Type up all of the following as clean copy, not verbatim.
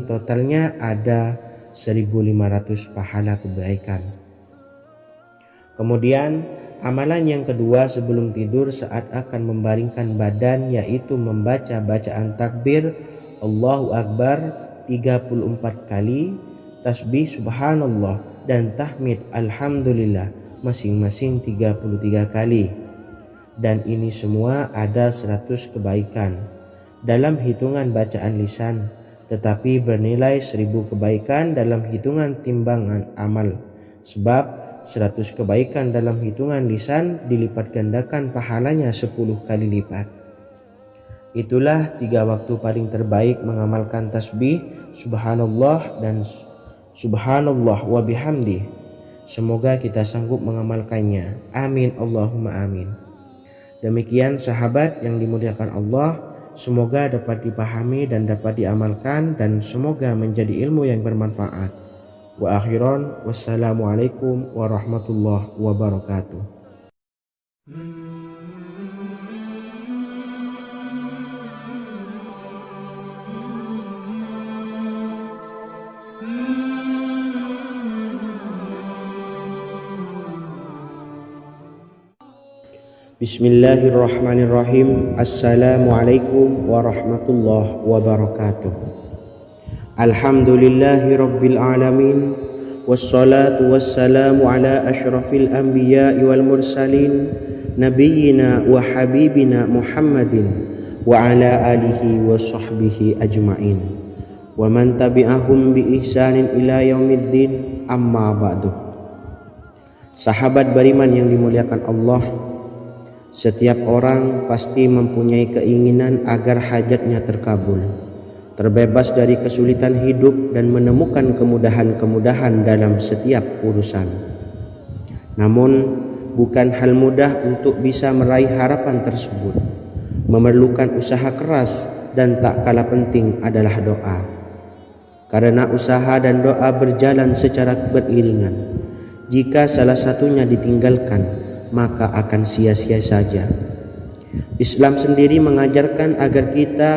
totalnya ada 1.500 pahala kebaikan. Kemudian amalan yang kedua sebelum tidur saat akan membaringkan badan, yaitu membaca bacaan takbir Allahu Akbar 34 kali, tasbih subhanallah dan tahmid alhamdulillah masing-masing 33 kali. Dan ini semua ada 100 kebaikan dalam hitungan bacaan lisan, tetapi bernilai 1.000 kebaikan dalam hitungan timbangan amal. Sebab 100 kebaikan dalam hitungan lisan dilipat gandakan pahalanya 10 kali lipat. Itulah 3 waktu paling terbaik mengamalkan tasbih subhanallah dan subhanallah wa bihamdi. Semoga kita sanggup mengamalkannya. Amin Allahumma amin. Demikian sahabat yang dimuliakan Allah, semoga dapat dipahami dan dapat diamalkan, dan semoga menjadi ilmu yang bermanfaat. Wa akhiran, wassalamualaikum warahmatullahi wabarakatuh. Bismillahirrahmanirrahim. Assalamualaikum warahmatullahi wabarakatuh. Alhamdulillahi rabbil alamin, wassalatu wassalamu ala ashrafil anbiya'i wal mursalin, nabiyyina wa habibina Muhammadin wa ala alihi wa sahbihi ajma'in wa man tabi'ahum bi ihsanin ila yaumiddin, amma ba'du. Sahabat beriman yang dimuliakan Allah, setiap orang pasti mempunyai keinginan agar hajatnya terkabul, terbebas dari kesulitan hidup dan menemukan kemudahan-kemudahan dalam setiap urusan. Namun bukan hal mudah untuk bisa meraih harapan tersebut. Memerlukan usaha keras, dan tak kalah penting adalah doa. Karena usaha dan doa berjalan secara beriringan. Jika salah satunya ditinggalkan, maka akan sia-sia saja. Islam sendiri mengajarkan agar kita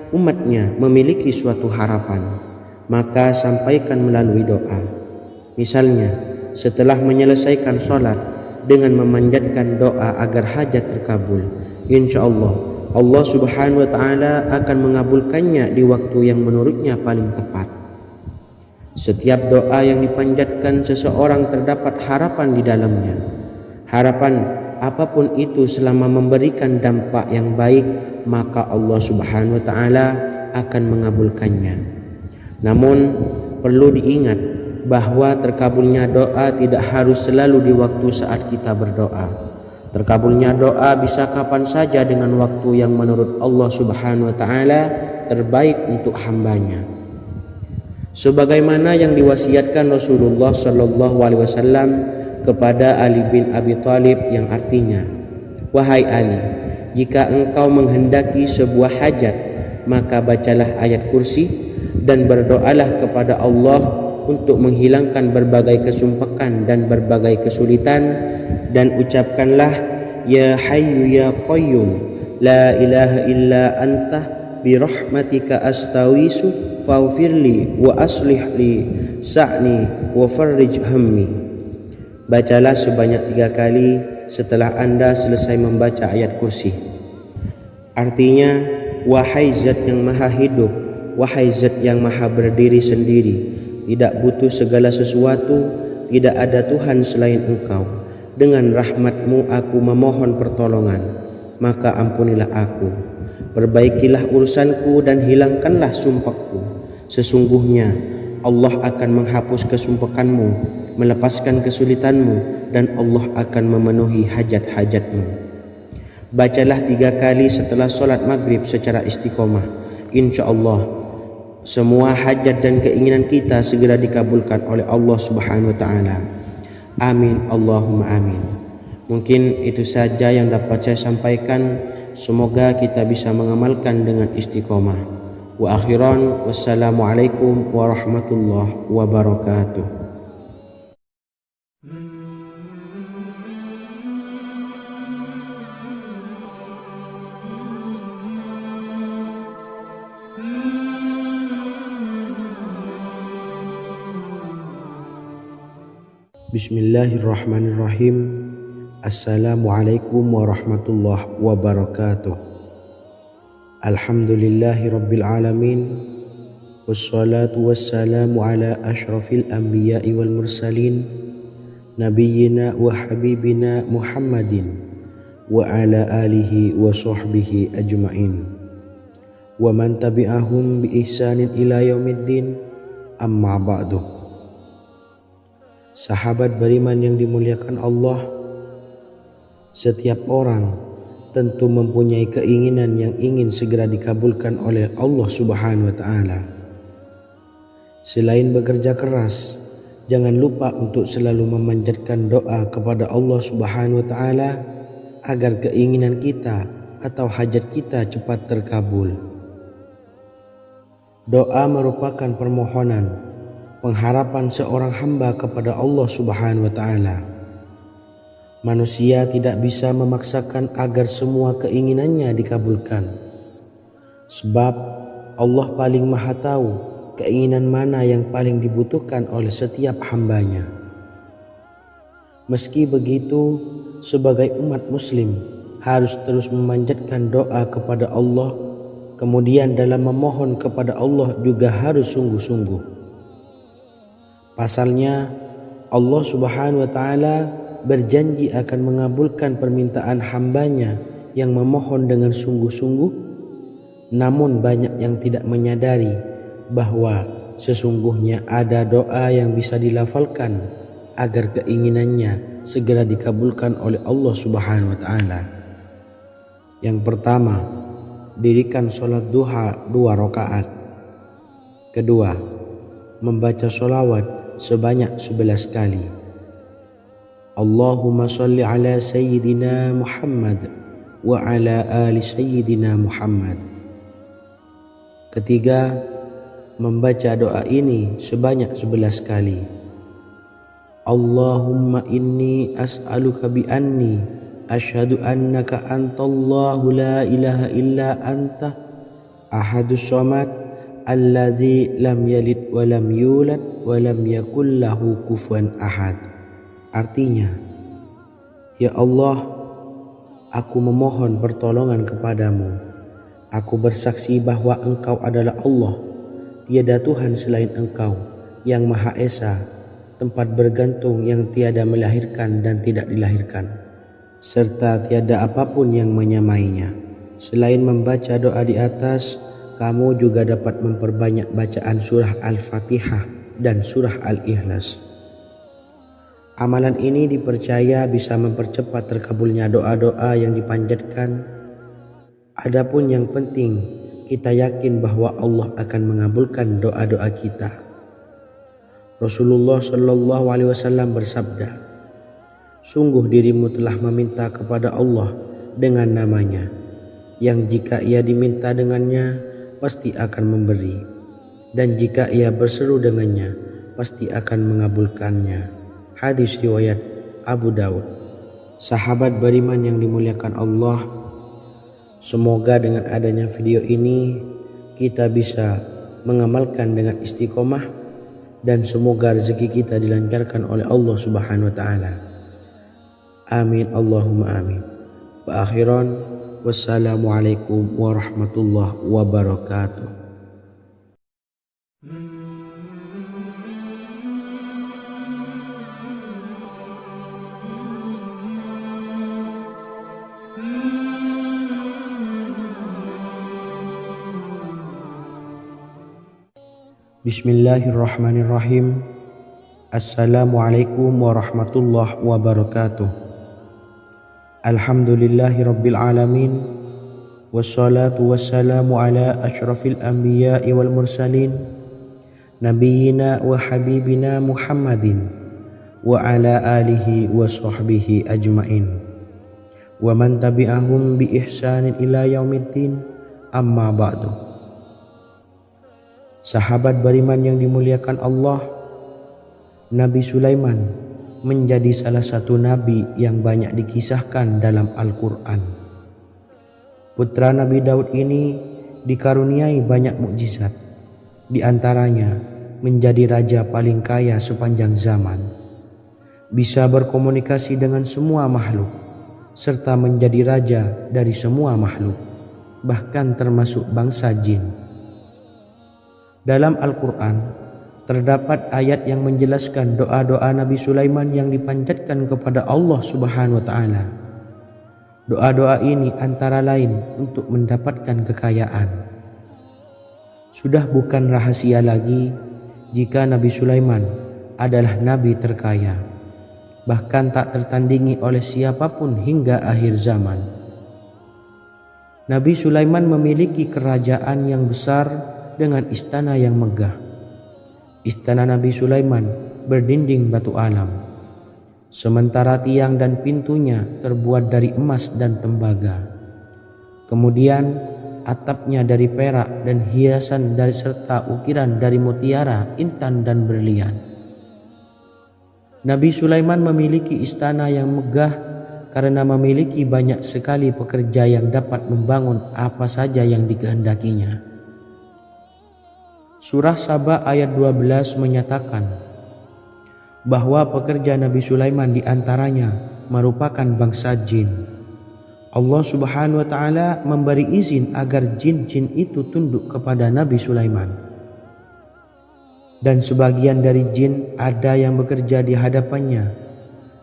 umatnya memiliki suatu harapan, maka sampaikan melalui doa. Misalnya, setelah menyelesaikan sholat dengan memanjatkan doa agar hajat terkabul, insya Allah Allah subhanahu wa ta'ala akan mengabulkannya di waktu yang menurutnya paling tepat. Setiap doa yang dipanjatkan seseorang terdapat harapan di dalamnya. Harapan apapun itu selama memberikan dampak yang baik, maka Allah subhanahu wa ta'ala akan mengabulkannya. Namun perlu diingat bahwa terkabulnya doa tidak harus selalu di waktu saat kita berdoa. Terkabulnya doa bisa kapan saja dengan waktu yang menurut Allah subhanahu wa ta'ala terbaik untuk hambanya. Sebagaimana yang diwasiatkan Rasulullah sallallahu alaihi wasallam kepada Ali bin Abi Thalib, yang artinya, wahai Ali, jika engkau menghendaki sebuah hajat, maka bacalah ayat kursi dan berdoalah kepada Allah untuk menghilangkan berbagai kesumpakan dan berbagai kesulitan, dan ucapkanlah, ya hayyu ya qayyum la ilaha illa anta birahmatika astawisu faghfirli wa aslih li sa'ni wa farrij hammi. Bacalah sebanyak 3 kali setelah Anda selesai membaca ayat kursi. Artinya, wahai zat yang maha hidup, wahai zat yang maha berdiri sendiri, tidak butuh segala sesuatu, tidak ada Tuhan selain Engkau. Dengan rahmat-Mu aku memohon pertolongan, maka ampunilah aku. Perbaikilah urusanku dan hilangkanlah sumpahku. Sesungguhnya Allah akan menghapus kesumpakanmu, melepaskan kesulitanmu, dan Allah akan memenuhi hajat-hajatmu. Bacalah 3 kali setelah sholat maghrib secara istiqomah. Insya Allah semua hajat dan keinginan kita segera dikabulkan oleh Allah subhanahu wa ta'ala. Amin Allahumma amin. Mungkin itu saja yang dapat saya sampaikan. Semoga kita bisa mengamalkan dengan istiqomah. Wa akhiran, wassalamualaikum warahmatullahi wabarakatuh. Bismillahirrahmanirrahim. Assalamualaikum warahmatullahi wabarakatuh. Alhamdulillahi rabbil alamin. Wassalatu wassalamu ala ashrafil anbiya'i wal mursalin, nabiyyina wa habibina Muhammadin wa ala alihi wa sahbihi ajma'in wa man tabi'ahum bi ihsanin ila yaumiddin, amma ba'du. Sahabat beriman yang dimuliakan Allah, setiap orang tentu mempunyai keinginan yang ingin segera dikabulkan oleh Allah Subhanahu wa Ta'ala. Selain bekerja keras, jangan lupa untuk selalu memanjatkan doa kepada Allah Subhanahu wa Ta'ala agar keinginan kita atau hajat kita cepat terkabul. Doa merupakan permohonan, pengharapan seorang hamba kepada Allah Subhanahu wa Ta'ala. Manusia tidak bisa memaksakan agar semua keinginannya dikabulkan, sebab Allah paling maha tahu keinginan mana yang paling dibutuhkan oleh setiap hambanya. Meski begitu, sebagai umat muslim harus terus memanjatkan doa kepada Allah, kemudian dalam memohon kepada Allah juga harus sungguh-sungguh. Pasalnya Allah Subhanahu wa Ta'ala berjanji akan mengabulkan permintaan hambanya yang memohon dengan sungguh-sungguh. Namun banyak yang tidak menyadari bahwa sesungguhnya ada doa yang bisa dilafalkan agar keinginannya segera dikabulkan oleh Allah Subhanahu wa Ta'ala. Yang pertama, dirikan sholat duha 2 rakaat. Kedua, membaca sholawat sebanyak 11 kali. Allahumma sholli ala sayyidina Muhammad wa ala ali sayyidina Muhammad. Ketiga, membaca doa ini sebanyak 11 kali. Allahumma inni as'aluka bi anni asyhadu annaka antallahu la ilaha illa anta ahadus samad allazi lam yalid wa lam yulad wa lam yakul lahu kufuwan ahad. Artinya, ya Allah, aku memohon pertolongan kepadamu. Aku bersaksi bahwa Engkau adalah Allah, tiada Tuhan selain Engkau, yang Maha Esa, tempat bergantung yang tiada melahirkan dan tidak dilahirkan, serta tiada apapun yang menyamainya. Selain membaca doa di atas, kamu juga dapat memperbanyak bacaan surah Al-Fatihah dan surah Al-Ikhlas. Amalan ini dipercaya bisa mempercepat terkabulnya doa-doa yang dipanjatkan. Adapun yang penting, kita yakin bahwa Allah akan mengabulkan doa-doa kita. Rasulullah Shallallahu Alaihi Wasallam bersabda, sungguh dirimu telah meminta kepada Allah dengan namanya, yang jika ia diminta dengannya pasti akan memberi, dan jika ia berseru dengannya pasti akan mengabulkannya. Hadis riwayat Abu Daud. Sahabat beriman yang dimuliakan Allah, semoga dengan adanya video ini kita bisa mengamalkan dengan istiqomah, dan semoga rezeki kita dilancarkan oleh Allah Subhanahu wa Ta'ala. Amin Allahumma amin. Wa akhiran, wassalamualaikum warahmatullahi wabarakatuh. Bismillahirrahmanirrahim. Assalamualaikum warahmatullahi wabarakatuh. Alhamdulillahi rabbil alamin. Wassalatu wassalamu ala ashrafil anbiya'i wal mursalin, nabiyyina wa habibina Muhammadin wa ala alihi wa sahbihi ajma'in wa man tabi'ahum bi ihsanin ila yaumiddin, amma ba'du. Sahabat beriman yang dimuliakan Allah, Nabi Sulaiman menjadi salah satu nabi yang banyak dikisahkan dalam Al-Quran. Putra Nabi Daud ini dikaruniai banyak mukjizat, di antaranya menjadi raja paling kaya sepanjang zaman. bisa berkomunikasi dengan semua makhluk, serta menjadi raja dari semua makhluk, bahkan termasuk bangsa jin. Dalam Al-Quran terdapat ayat yang menjelaskan doa-doa Nabi Sulaiman yang dipanjatkan kepada Allah Subhanahu wa Ta'ala. Doa-doa ini antara lain untuk mendapatkan kekayaan. Sudah bukan rahasia lagi jika Nabi Sulaiman adalah nabi terkaya, bahkan tak tertandingi oleh siapapun hingga akhir zaman. Nabi Sulaiman memiliki kerajaan yang besar dengan istana yang megah. Istana Nabi Sulaiman berdinding batu alam, sementara tiang dan pintunya terbuat dari emas dan tembaga. Kemudian atapnya dari perak dan hiasan dari serta ukiran dari mutiara, intan dan berlian. Nabi Sulaiman memiliki istana yang megah karena memiliki banyak sekali pekerja yang dapat membangun apa saja yang dikehendakinya. Surah Saba ayat 12 menyatakan bahwa pekerja Nabi Sulaiman diantaranya merupakan bangsa jin. Allah Subhanahu wa Ta'ala memberi izin agar jin-jin itu tunduk kepada Nabi Sulaiman. Dan sebagian dari jin ada yang bekerja di hadapannya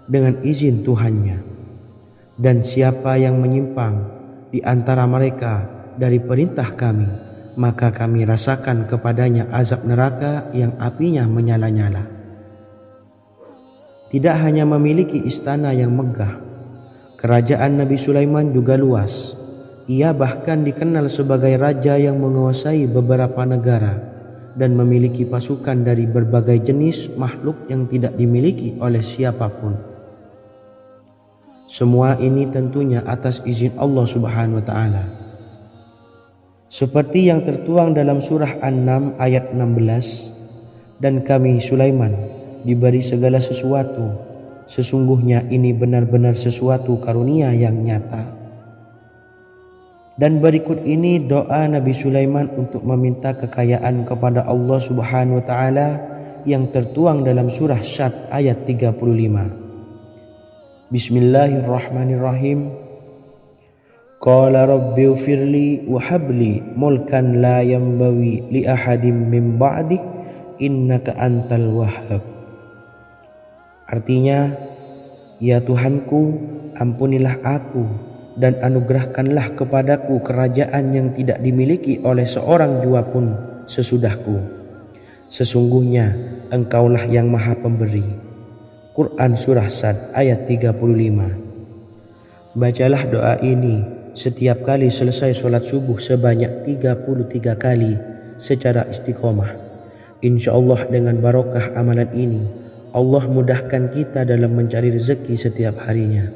dengan izin Tuhannya. Dan siapa yang menyimpang di antara mereka dari perintah kami, maka kami rasakan kepadanya azab neraka yang apinya menyala-nyala. Tidak hanya memiliki istana yang megah, kerajaan Nabi Sulaiman juga luas. Ia bahkan dikenal sebagai raja yang menguasai beberapa negara dan memiliki pasukan dari berbagai jenis makhluk yang tidak dimiliki oleh siapapun. Semua ini tentunya atas izin Allah Subhanahu wa Ta'ala. Seperti yang tertuang dalam surah An-Naml ayat 16, dan kami Sulaiman diberi segala sesuatu, sesungguhnya ini benar-benar sesuatu karunia yang nyata. Dan berikut ini doa Nabi Sulaiman untuk meminta kekayaan kepada Allah Subhanahu wa Ta'ala yang tertuang dalam surah Syad ayat 35. Bismillahirrahmanirrahim. Qala rabbi ufirli wa habli mulkan la yanbawi li ahadim min ba'di innaka antal wahhab. Artinya, ya Tuhanku, ampunilah aku dan anugerahkanlah kepadaku kerajaan yang tidak dimiliki oleh seorang jua pun sesudahku. Sesungguhnya Engkaulah yang Maha Pemberi. Quran Surah Sad ayat 35. Bacalah doa ini setiap kali selesai sholat subuh sebanyak 33 kali secara istiqomah. Insya Allah dengan barokah amalan ini, Allah mudahkan kita dalam mencari rezeki setiap harinya.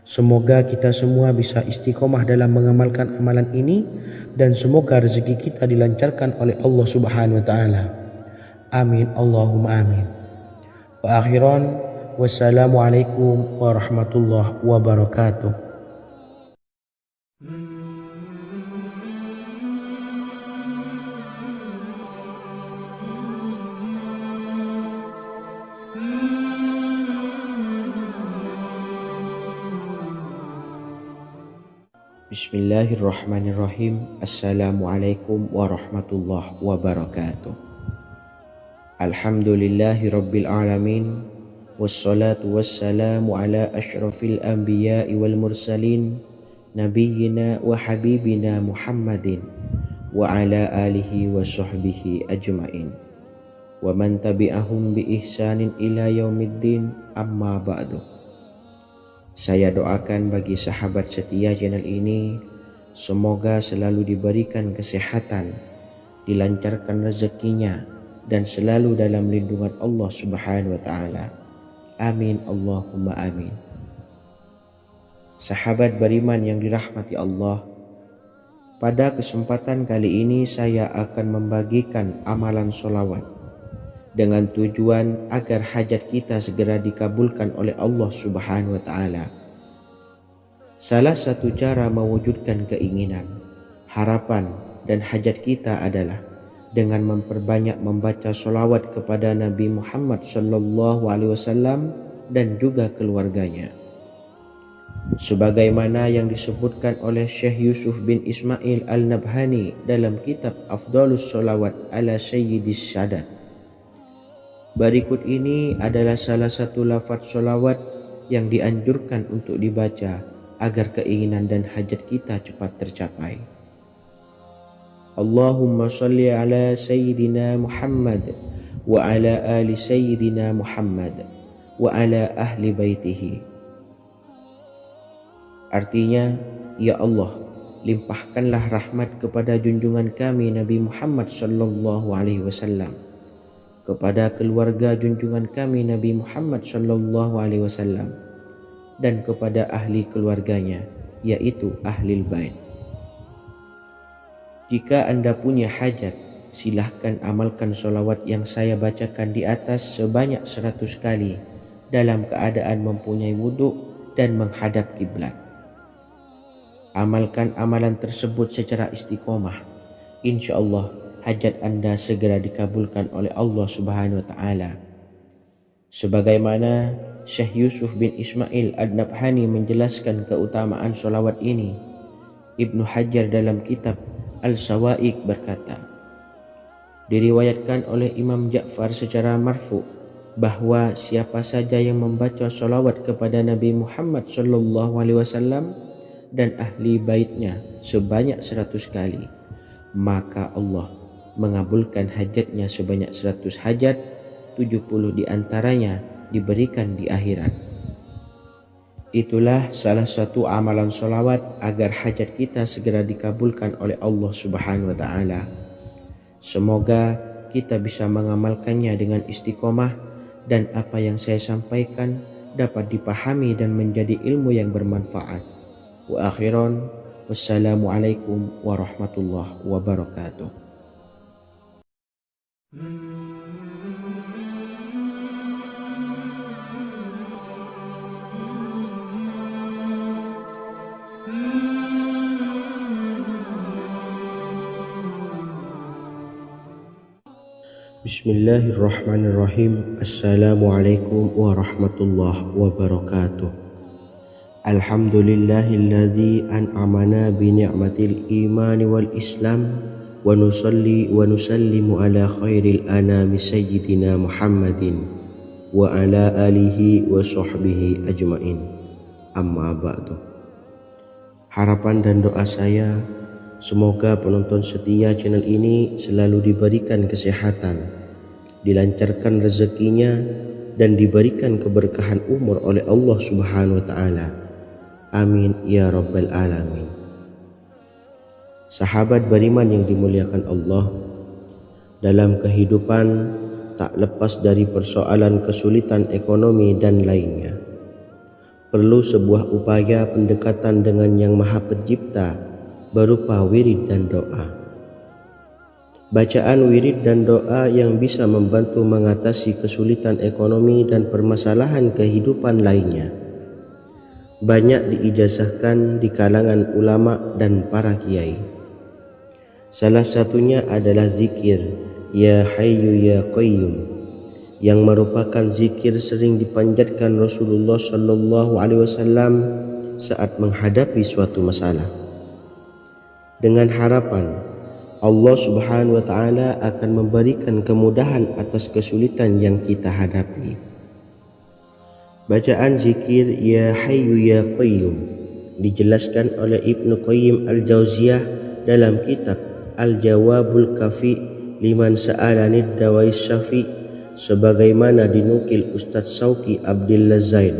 Semoga kita semua bisa istiqomah dalam mengamalkan amalan ini, dan semoga rezeki kita dilancarkan oleh Allah Subhanahu wa Ta'ala. Amin Allahumma amin. Wa akhiran, wassalamualaikum warahmatullahi wabarakatuh. Bismillahirrahmanirrahim. Assalamualaikum warahmatullahi wabarakatuh. Alhamdulillahi rabbil alamin, wassalatu wassalamu ala ashrafil anbiya'i wal mursalin, nabiyyina wa habibina Muhammadin wa ala alihi wa sahbihi ajma'in wa man tabi'ahum bi ihsanin ila yaumiddin, amma ba'du. Saya doakan bagi sahabat setia channel ini, semoga selalu diberikan kesehatan, dilancarkan rezekinya, dan selalu dalam lindungan Allah Subhanahu wa Ta'ala. Amin Allahumma amin. Sahabat beriman yang dirahmati Allah, pada kesempatan kali ini saya akan membagikan amalan sholawat dengan tujuan agar hajat kita segera dikabulkan oleh Allah Subhanahu wa Ta'ala. Salah satu cara mewujudkan keinginan, harapan, dan hajat kita adalah dengan memperbanyak membaca sholawat kepada Nabi Muhammad sallallahu alaihi wasallam dan juga keluarganya. Sebagaimana yang disebutkan oleh Syekh Yusuf bin Ismail Al-Nabhani dalam kitab Afdhalus Sholawat ala Sayyidis Sadat. Berikut ini adalah salah satu lafaz sholawat yang dianjurkan untuk dibaca agar keinginan dan hajat kita cepat tercapai. Allahumma salli ala Sayyidina Muhammad wa ala ali Sayyidina Muhammad wa ala ahli baitihi. Artinya, ya Allah, limpahkanlah rahmat kepada junjungan kami Nabi Muhammad sallallahu alaihi wasallam, kepada keluarga junjungan kami Nabi Muhammad sallallahu alaihi wasallam, dan kepada ahli keluarganya, yaitu ahlil bait. Jika Anda punya hajat, silahkan amalkan sholawat yang saya bacakan di atas sebanyak 100 kali dalam keadaan mempunyai wudhu dan menghadap kiblat. Amalkan amalan tersebut secara istiqomah. InsyaAllah hajat Anda segera dikabulkan oleh Allah Subhanahu wa Ta'ala. Sebagaimana Syekh Yusuf bin Ismail Ad-Nabhani menjelaskan keutamaan sholawat ini, Ibnu Hajar dalam kitab Al-Sawa'iq berkata, diriwayatkan oleh Imam Ja'far secara marfu bahwa siapa saja yang membaca sholawat kepada Nabi Muhammad sallallahu alaihi wasallam dan ahli baitnya sebanyak 100 kali, maka Allah mengabulkan hajatnya sebanyak 100 hajat, 70 diantaranya diberikan di akhirat. Itulah salah satu amalan sholawat agar hajat kita segera dikabulkan oleh Allah Subhanahu wa Ta'ala. Semoga kita bisa mengamalkannya dengan istiqomah dan apa yang saya sampaikan dapat dipahami dan menjadi ilmu yang bermanfaat. Wa akhiran, wassalamualaikum warahmatullahi wabarakatuh. Bismillahirrahmanirrahim. Assalamualaikum warahmatullahi wabarakatuh. Alhamdulillahilladzi an'amana bi ni'matil imani wal islam wa nusalli wa nusallimu ala khairil anami sayyidina Muhammadin wa ala alihi wa sahbihi ajmain. Amma ba'du. Harapan dan doa saya, semoga penonton setia channel ini selalu diberikan kesehatan, dilancarkan rezekinya, dan diberikan keberkahan umur oleh Allah Subhanahu wa Ta'ala. Amin ya rabbal alamin. Sahabat beriman yang dimuliakan Allah, dalam kehidupan tak lepas dari persoalan kesulitan ekonomi dan lainnya. Perlu sebuah upaya pendekatan dengan Yang Maha Pencipta berupa wirid dan doa. Bacaan wirid dan doa yang bisa membantu mengatasi kesulitan ekonomi dan permasalahan kehidupan lainnya banyak diijazahkan di kalangan ulama dan para kiai. Salah satunya adalah zikir Ya Hayyu Ya Qayyum, yang merupakan zikir sering dipanjatkan Rasulullah sallallahu alaihi wasallam saat menghadapi suatu masalah, dengan harapan Allah Subhanahu wa Ta'ala akan memberikan kemudahan atas kesulitan yang kita hadapi. Bacaan zikir Ya Hayyu Ya Qayyum dijelaskan oleh Ibnu Qayyim Al-Jauziyah dalam kitab Al-Jawabul Kafi liman sa'alanid dawais syafi, sebagaimana dinukil Ustadz Sauki Abdillah Zain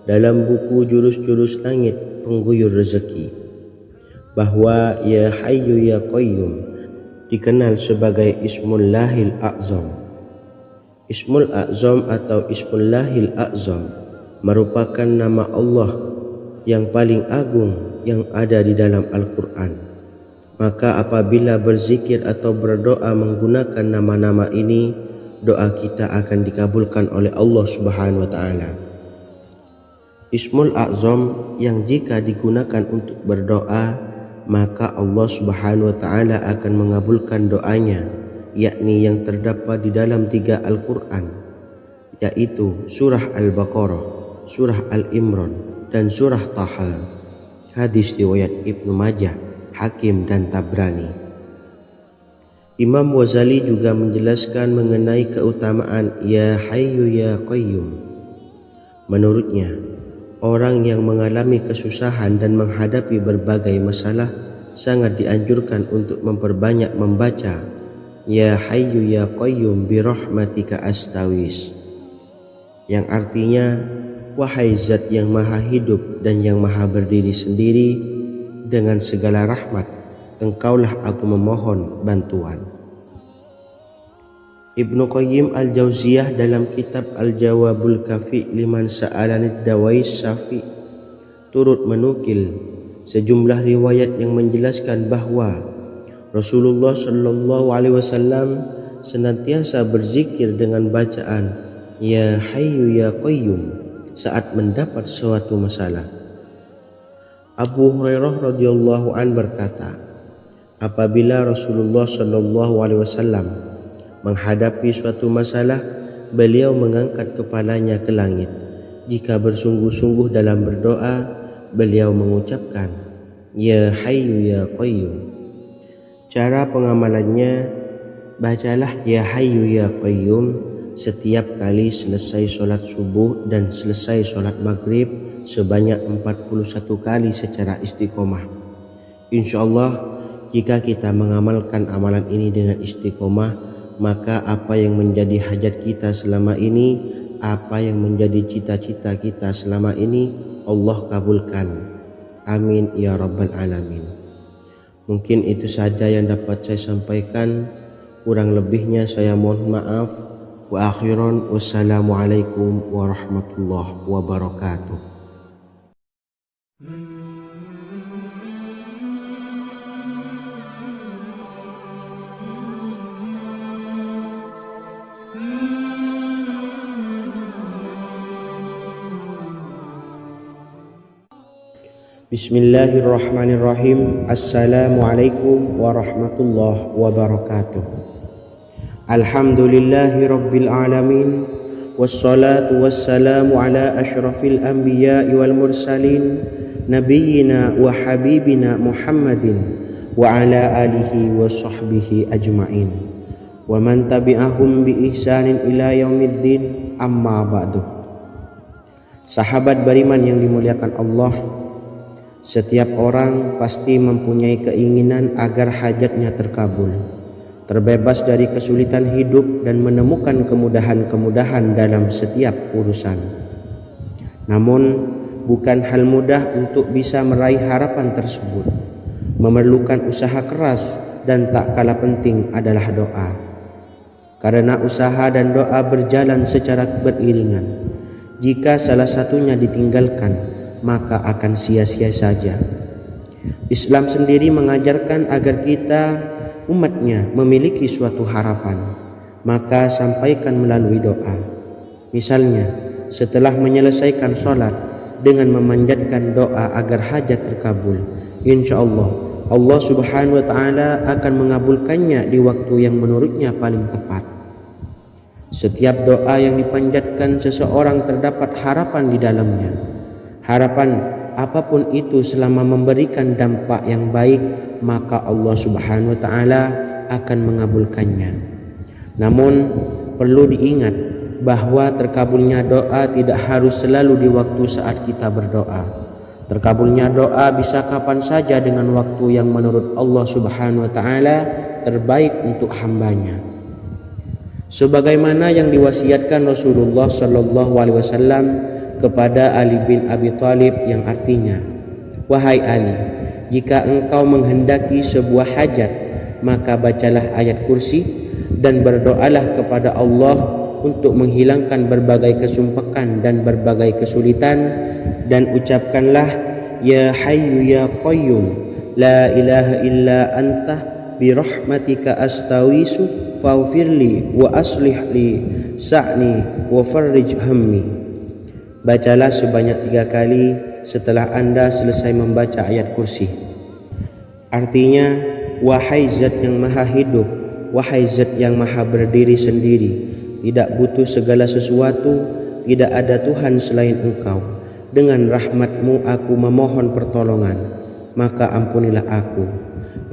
dalam buku Jurus-Jurus Langit Pengguyur Rezeki, bahwa Ya Hayyu Ya Qayyum dikenal sebagai Ismullahil A'zam. Ismul A'zam atau Ismullahil A'zam merupakan nama Allah yang paling agung yang ada di dalam Al-Quran. Maka apabila berzikir atau berdoa menggunakan nama-nama ini, doa kita akan dikabulkan oleh Allah Subhanahu wa Ta'ala. Ismul A'zam yang jika digunakan untuk berdoa, maka Allah Subhanahu wa Ta'ala akan mengabulkan doanya, yakni yang terdapat di dalam 3 Al-Quran, yaitu surah Al-Baqarah, surah Al-Imran, dan surah Taha. Hadis riwayat Ibnu Majah, Hakim, dan Tabrani. Imam Ghazali juga menjelaskan mengenai keutamaan Ya Hayyu Ya Qayyum. Menurutnya, orang yang mengalami kesusahan dan menghadapi berbagai masalah sangat dianjurkan untuk memperbanyak membaca Ya Hayyu Ya Qayyum bi rahmatika astawis, yang artinya, wahai zat yang maha hidup dan yang maha berdiri sendiri, dengan segala rahmat engkaulah aku memohon bantuan. Ibnu Qayyim Al-Jauziyah dalam kitab Al-Jawabul Kafi liman sa'alanid dawais syafi turut menukil sejumlah riwayat yang menjelaskan bahwa Rasulullah Shallallahu Alaihi Wasallam senantiasa berzikir dengan bacaan Ya Hayyu Ya Qayyum saat mendapat suatu masalah. Abu Hurairah radhiyallahu an berkata, apabila Rasulullah Shallallahu Alaihi Wasallam menghadapi suatu masalah, beliau mengangkat kepalanya ke langit. Jika bersungguh-sungguh dalam berdoa, beliau mengucapkan Ya Hayyu Ya Qayyum. Cara pengamalannya, bacalah Ya Hayyu Ya Qayyum setiap kali selesai sholat subuh dan selesai sholat maghrib sebanyak 41 kali secara istiqomah. Insyaallah, jika kita mengamalkan amalan ini dengan istiqomah, maka apa yang menjadi hajat kita selama ini, apa yang menjadi cita-cita kita selama ini, Allah kabulkan. Amin ya rabbal alamin. Mungkin itu saja yang dapat saya sampaikan. Kurang lebihnya saya mohon maaf. Wa akhiran, wassalamualaikum warahmatullahi wabarakatuh. Bismillahirrahmanirrahim. Assalamualaikum warahmatullahi wabarakatuh. Alhamdulillahi rabbil alamin, wassalatu wassalamu ala ashrafil anbiya'i wal mursalin, nabiyyina wa habibina Muhammadin wa ala alihi wa sahbihi ajma'in, wa man tabi'ahum bi ihsanin ila yaumiddin, amma ba'du. Sahabat beriman yang dimuliakan Allah, setiap orang pasti mempunyai keinginan agar hajatnya terkabul, terbebas dari kesulitan hidup dan menemukan kemudahan-kemudahan dalam setiap urusan. Namun, bukan hal mudah untuk bisa meraih harapan tersebut. Memerlukan usaha keras dan tak kalah penting adalah doa. Karena usaha dan doa berjalan secara beriringan. Jika salah satunya ditinggalkan, maka akan sia-sia saja. Islam sendiri mengajarkan agar kita umatnya memiliki suatu harapan, maka sampaikan melalui doa. Misalnya, setelah menyelesaikan sholat dengan memanjatkan doa agar hajat terkabul, insyaallah Allah Subhanahu wa Ta'ala akan mengabulkannya di waktu yang menurutnya paling tepat. Setiap doa yang dipanjatkan seseorang terdapat harapan di dalamnya. Harapan apapun itu selama memberikan dampak yang baik, maka Allah Subhanahu wa Ta'ala akan mengabulkannya. Namun perlu diingat bahwa terkabulnya doa tidak harus selalu di waktu saat kita berdoa. Terkabulnya doa bisa kapan saja dengan waktu yang menurut Allah Subhanahu wa Ta'ala terbaik untuk hambanya. Sebagaimana yang diwasiatkan Rasulullah Shallallahu Alaihi Wasallam kepada Ali bin Abi Thalib, yang artinya, wahai Ali, jika engkau menghendaki sebuah hajat, maka bacalah ayat kursi dan berdoalah kepada Allah untuk menghilangkan berbagai kesumpakan dan berbagai kesulitan, dan ucapkanlah Ya Hayyu Ya Qayyum, la ilaha illa anta bi rahmatika astawisu faghfirli wa aslih li sa'ni wa farrij hammi. Bacalah sebanyak 3 kali setelah Anda selesai membaca ayat kursi. Artinya, wahai zat yang maha hidup, wahai zat yang maha berdiri sendiri, tidak butuh segala sesuatu, tidak ada Tuhan selain Engkau. Dengan rahmat-Mu aku memohon pertolongan, maka ampunilah aku.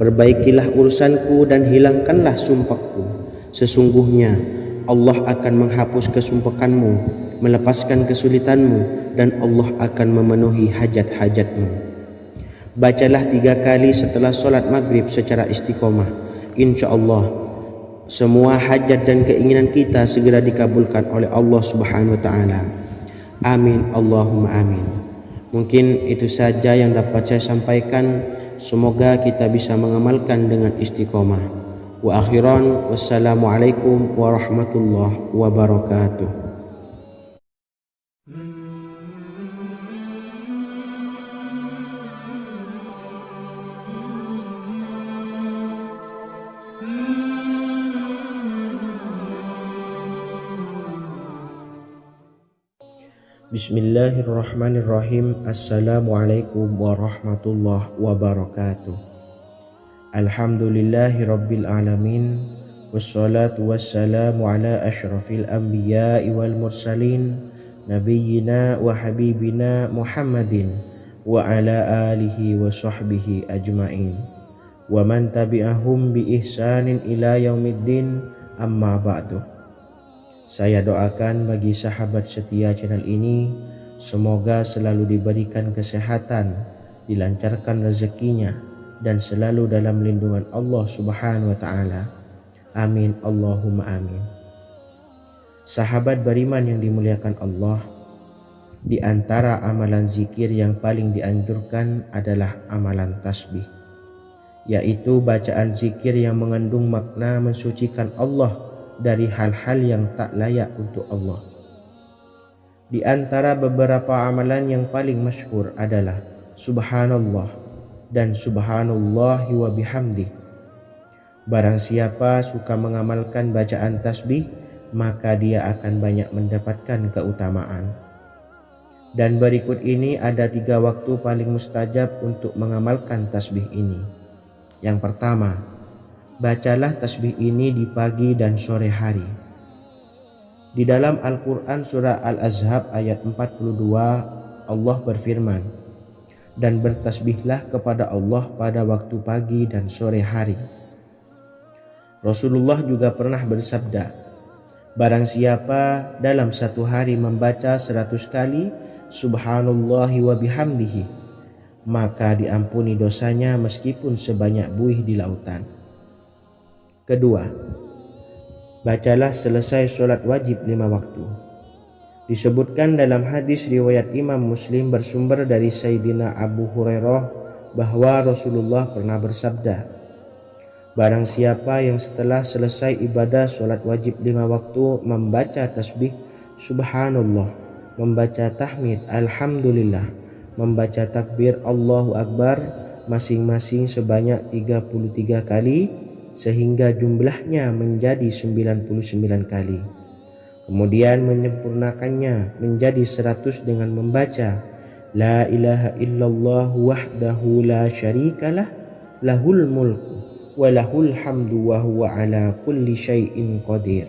Perbaikilah urusanku dan hilangkanlah sumpahku. Sesungguhnya Allah akan menghapus kesumpahanmu, melepaskan kesulitanmu, dan Allah akan memenuhi hajat-hajatmu. Bacalah 3 kali setelah solat maghrib secara istiqomah. Insya Allah semua hajat dan keinginan kita segera dikabulkan oleh Allah Subhanahu wa taala. Amin Allahumma amin. Mungkin itu saja yang dapat saya sampaikan. Semoga kita bisa mengamalkan dengan istiqomah. Wa akhiran, wassalamualaikum warahmatullahi wabarakatuh. Bismillahirrahmanirrahim. Assalamualaikum warahmatullahi wabarakatuh. Alhamdulillahi rabbil alamin. Wassalatu wassalamu ala ashrafil anbiya'i wal mursalin, nabiyyina wa habibina Muhammadin wa ala alihi wa sahbihi ajma'in, wa man tabi'ahum bi ihsanin ila yaumiddin, amma ba'du. Saya doakan bagi sahabat setia channel ini, semoga selalu diberikan kesehatan, dilancarkan rezekinya, dan selalu dalam lindungan Allah Subhanahu wa ta'ala. Amin Allahumma amin. Sahabat beriman yang dimuliakan Allah, di antara amalan zikir yang paling dianjurkan adalah amalan tasbih, yaitu bacaan zikir yang mengandung makna mensucikan Allah dari hal-hal yang tak layak untuk Allah. Di antara beberapa amalan yang paling masyhur adalah Subhanallah dan Subhanallahi wa bihamdih. Barang siapa suka mengamalkan bacaan tasbih, maka dia akan banyak mendapatkan keutamaan. Dan berikut ini ada 3 waktu paling mustajab untuk mengamalkan tasbih ini. Yang pertama, bacalah tasbih ini di pagi dan sore hari. Di dalam Al-Quran surah Al-Ahzab ayat 42, Allah berfirman, dan bertasbihlah kepada Allah pada waktu pagi dan sore hari. Rasulullah juga pernah bersabda, barang siapa dalam satu hari membaca 100 kali Subhanallahi wa bihamdihi, maka diampuni dosanya meskipun sebanyak buih di lautan. Kedua, bacalah selesai sholat wajib 5 waktu. Disebutkan dalam hadis riwayat Imam Muslim bersumber dari Sayyidina Abu Hurairah bahwa Rasulullah pernah bersabda, barang siapa yang setelah selesai ibadah sholat wajib 5 waktu membaca tasbih Subhanallah, membaca tahmid Alhamdulillah, membaca takbir Allahu Akbar masing-masing sebanyak 33 kali, sehingga jumlahnya menjadi 99 kali. Kemudian menyempurnakannya menjadi 100 dengan membaca La ilaha illallah wahdahu la syarikalah, lahul mulku wa lahul hamdu wa huwa ala kulli syai'in qadir.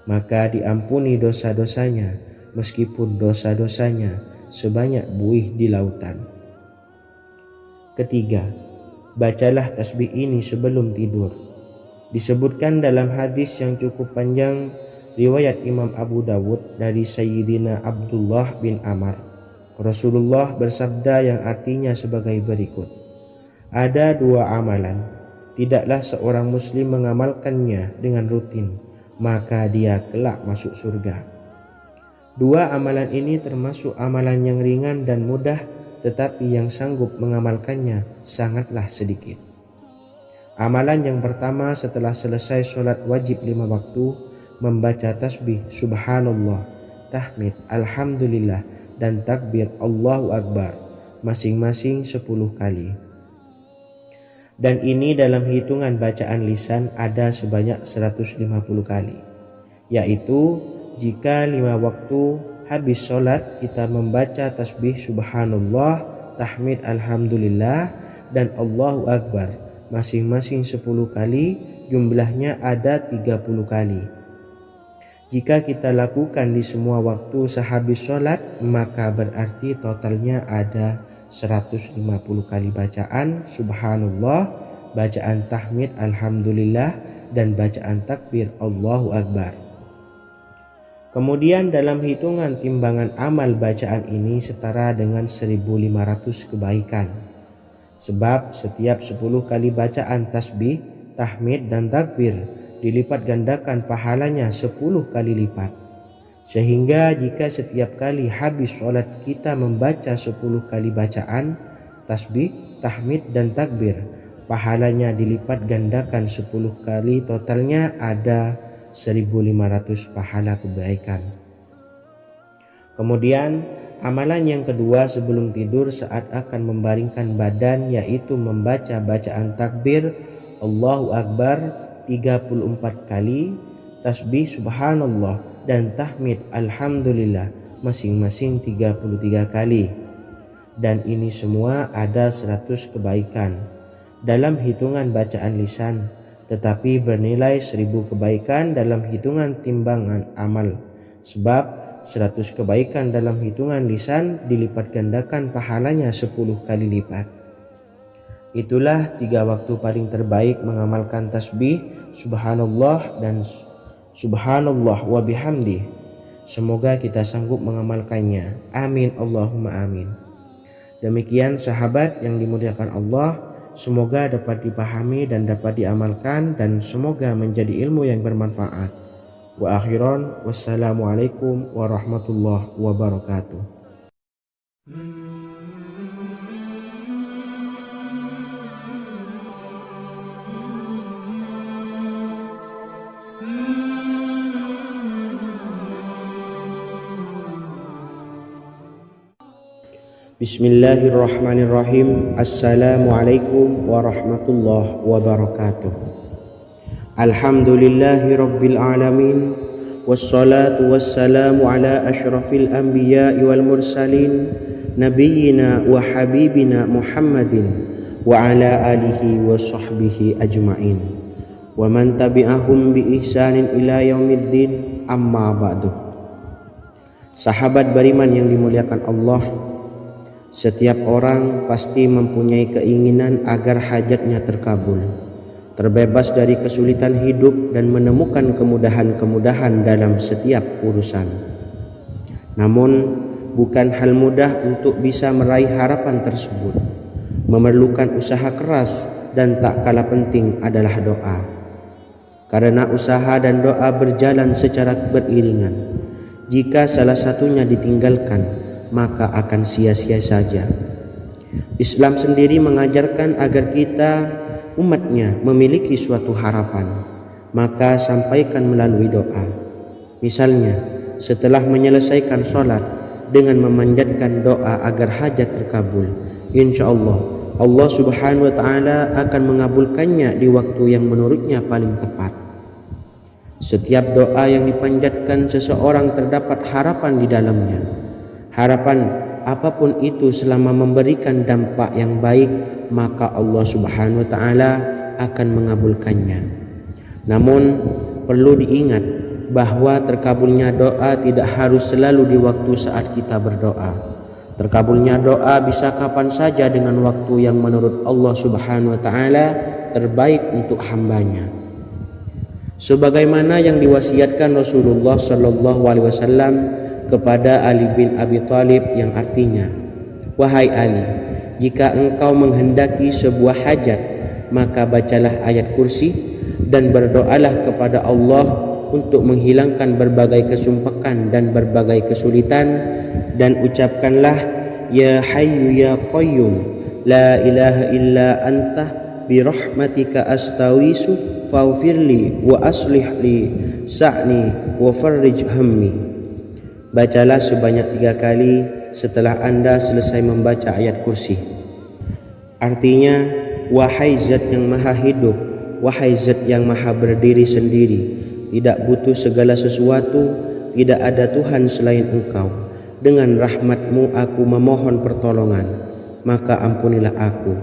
Maka diampuni dosa-dosanya meskipun dosa-dosanya sebanyak buih di lautan. Ketiga, bacalah tasbih ini sebelum tidur. Disebutkan dalam hadis yang cukup panjang riwayat Imam Abu Dawud dari Sayyidina Abdullah bin Amr, Rasulullah bersabda yang artinya sebagai berikut, ada 2 amalan, tidaklah seorang muslim mengamalkannya dengan rutin, maka dia kelak masuk surga. 2 amalan ini termasuk amalan yang ringan dan mudah, tetapi yang sanggup mengamalkannya sangatlah sedikit. Amalan yang pertama setelah selesai sholat wajib 5 waktu, membaca tasbih Subhanallah, tahmid Alhamdulillah, dan takbir Allahu Akbar masing-masing 10 kali. Dan ini dalam hitungan bacaan lisan ada sebanyak 150 kali, yaitu jika 5 waktu habis sholat kita membaca tasbih Subhanallah, tahmid Alhamdulillah, dan Allahu Akbar masing-masing 10 kali, jumlahnya ada 30 kali. Jika kita lakukan di semua waktu sehabis sholat, maka berarti totalnya ada 150 kali bacaan subhanallah, bacaan tahmid alhamdulillah, dan bacaan takbir Allahu Akbar. Kemudian dalam hitungan timbangan amal bacaan ini setara dengan 1500 kebaikan. Sebab setiap 10 kali bacaan tasbih, tahmid, dan takbir dilipat gandakan pahalanya 10 kali lipat. Sehingga jika setiap kali habis sholat kita membaca 10 kali bacaan tasbih, tahmid, dan takbir, pahalanya dilipat gandakan 10 kali, totalnya ada 1500 pahala kebaikan. Kemudian amalan yang kedua sebelum tidur saat akan membaringkan badan, yaitu membaca bacaan takbir Allahu Akbar 34 kali, tasbih subhanallah, dan tahmid alhamdulillah masing-masing 33 kali. Dan ini semua ada 100 kebaikan dalam hitungan bacaan lisan, tetapi bernilai 1000 kebaikan dalam hitungan timbangan amal. Sebab 100 kebaikan dalam hitungan lisan dilipat gandakan pahalanya 10 kali lipat. Itulah 3 waktu paling terbaik mengamalkan tasbih subhanallah dan subhanallah wa bihamdih. Semoga kita sanggup mengamalkannya. Amin Allahumma amin. Demikian sahabat yang dimuliakan Allah, semoga dapat dipahami dan dapat diamalkan, dan semoga menjadi ilmu yang bermanfaat. Wa akhiran, wassalamualaikum warahmatullahi wabarakatuh. Bismillahirrahmanirrahim. Assalamualaikum warahmatullahi wabarakatuh. Alhamdulillahi rabbil alamin, wassalatu wassalamu ala ashrafil anbiya'i wal mursalin, nabiyyina wa habibina Muhammadin wa ala alihi wa sahbihi ajma'in, wa man tabi'ahum bi ihsanin ila yaumiddin, amma ba'du. Sahabat beriman yang dimuliakan Allah, setiap orang pasti mempunyai keinginan agar hajatnya terkabul, terbebas dari kesulitan hidup, dan menemukan kemudahan-kemudahan dalam setiap urusan. Namun, bukan hal mudah untuk bisa meraih harapan tersebut. Memerlukan usaha keras, dan tak kalah penting adalah doa. Karena usaha dan doa berjalan secara beriringan. Jika salah satunya ditinggalkan, maka akan sia-sia saja. Islam sendiri mengajarkan agar kita umatnya memiliki suatu harapan, maka sampaikan melalui doa. Misalnya, setelah menyelesaikan sholat dengan memanjatkan doa agar hajat terkabul, insya Allah Allah subhanahu wa ta'ala akan mengabulkannya di waktu yang menurutnya paling tepat. Setiap doa yang dipanjatkan seseorang terdapat harapan di dalamnya. Harapan apapun itu selama memberikan dampak yang baik, maka Allah subhanahu wa ta'ala akan mengabulkannya. Namun perlu diingat bahwa terkabulnya doa tidak harus selalu di waktu saat kita berdoa. Terkabulnya doa bisa kapan saja dengan waktu yang menurut Allah subhanahu wa ta'ala terbaik untuk hambanya. Sebagaimana yang diwasiatkan Rasulullah sallallahu alaihi wasallam kepada Ali bin Abi Thalib, yang artinya, wahai Ali, jika engkau menghendaki sebuah hajat, maka bacalah ayat kursi dan berdoalah kepada Allah untuk menghilangkan berbagai kesumpakan dan berbagai kesulitan, dan ucapkanlah, ya hayyu ya qayyum la ilaha illa anta birahmatika astawisu faghfirli wa aslih li sa'ni wa farrij hammi. Bacalah sebanyak 3 kali setelah Anda selesai membaca ayat kursi. Artinya, wahai zat yang maha hidup, wahai zat yang maha berdiri sendiri, tidak butuh segala sesuatu, tidak ada Tuhan selain Engkau. Dengan rahmat-Mu aku memohon pertolongan, maka ampunilah aku.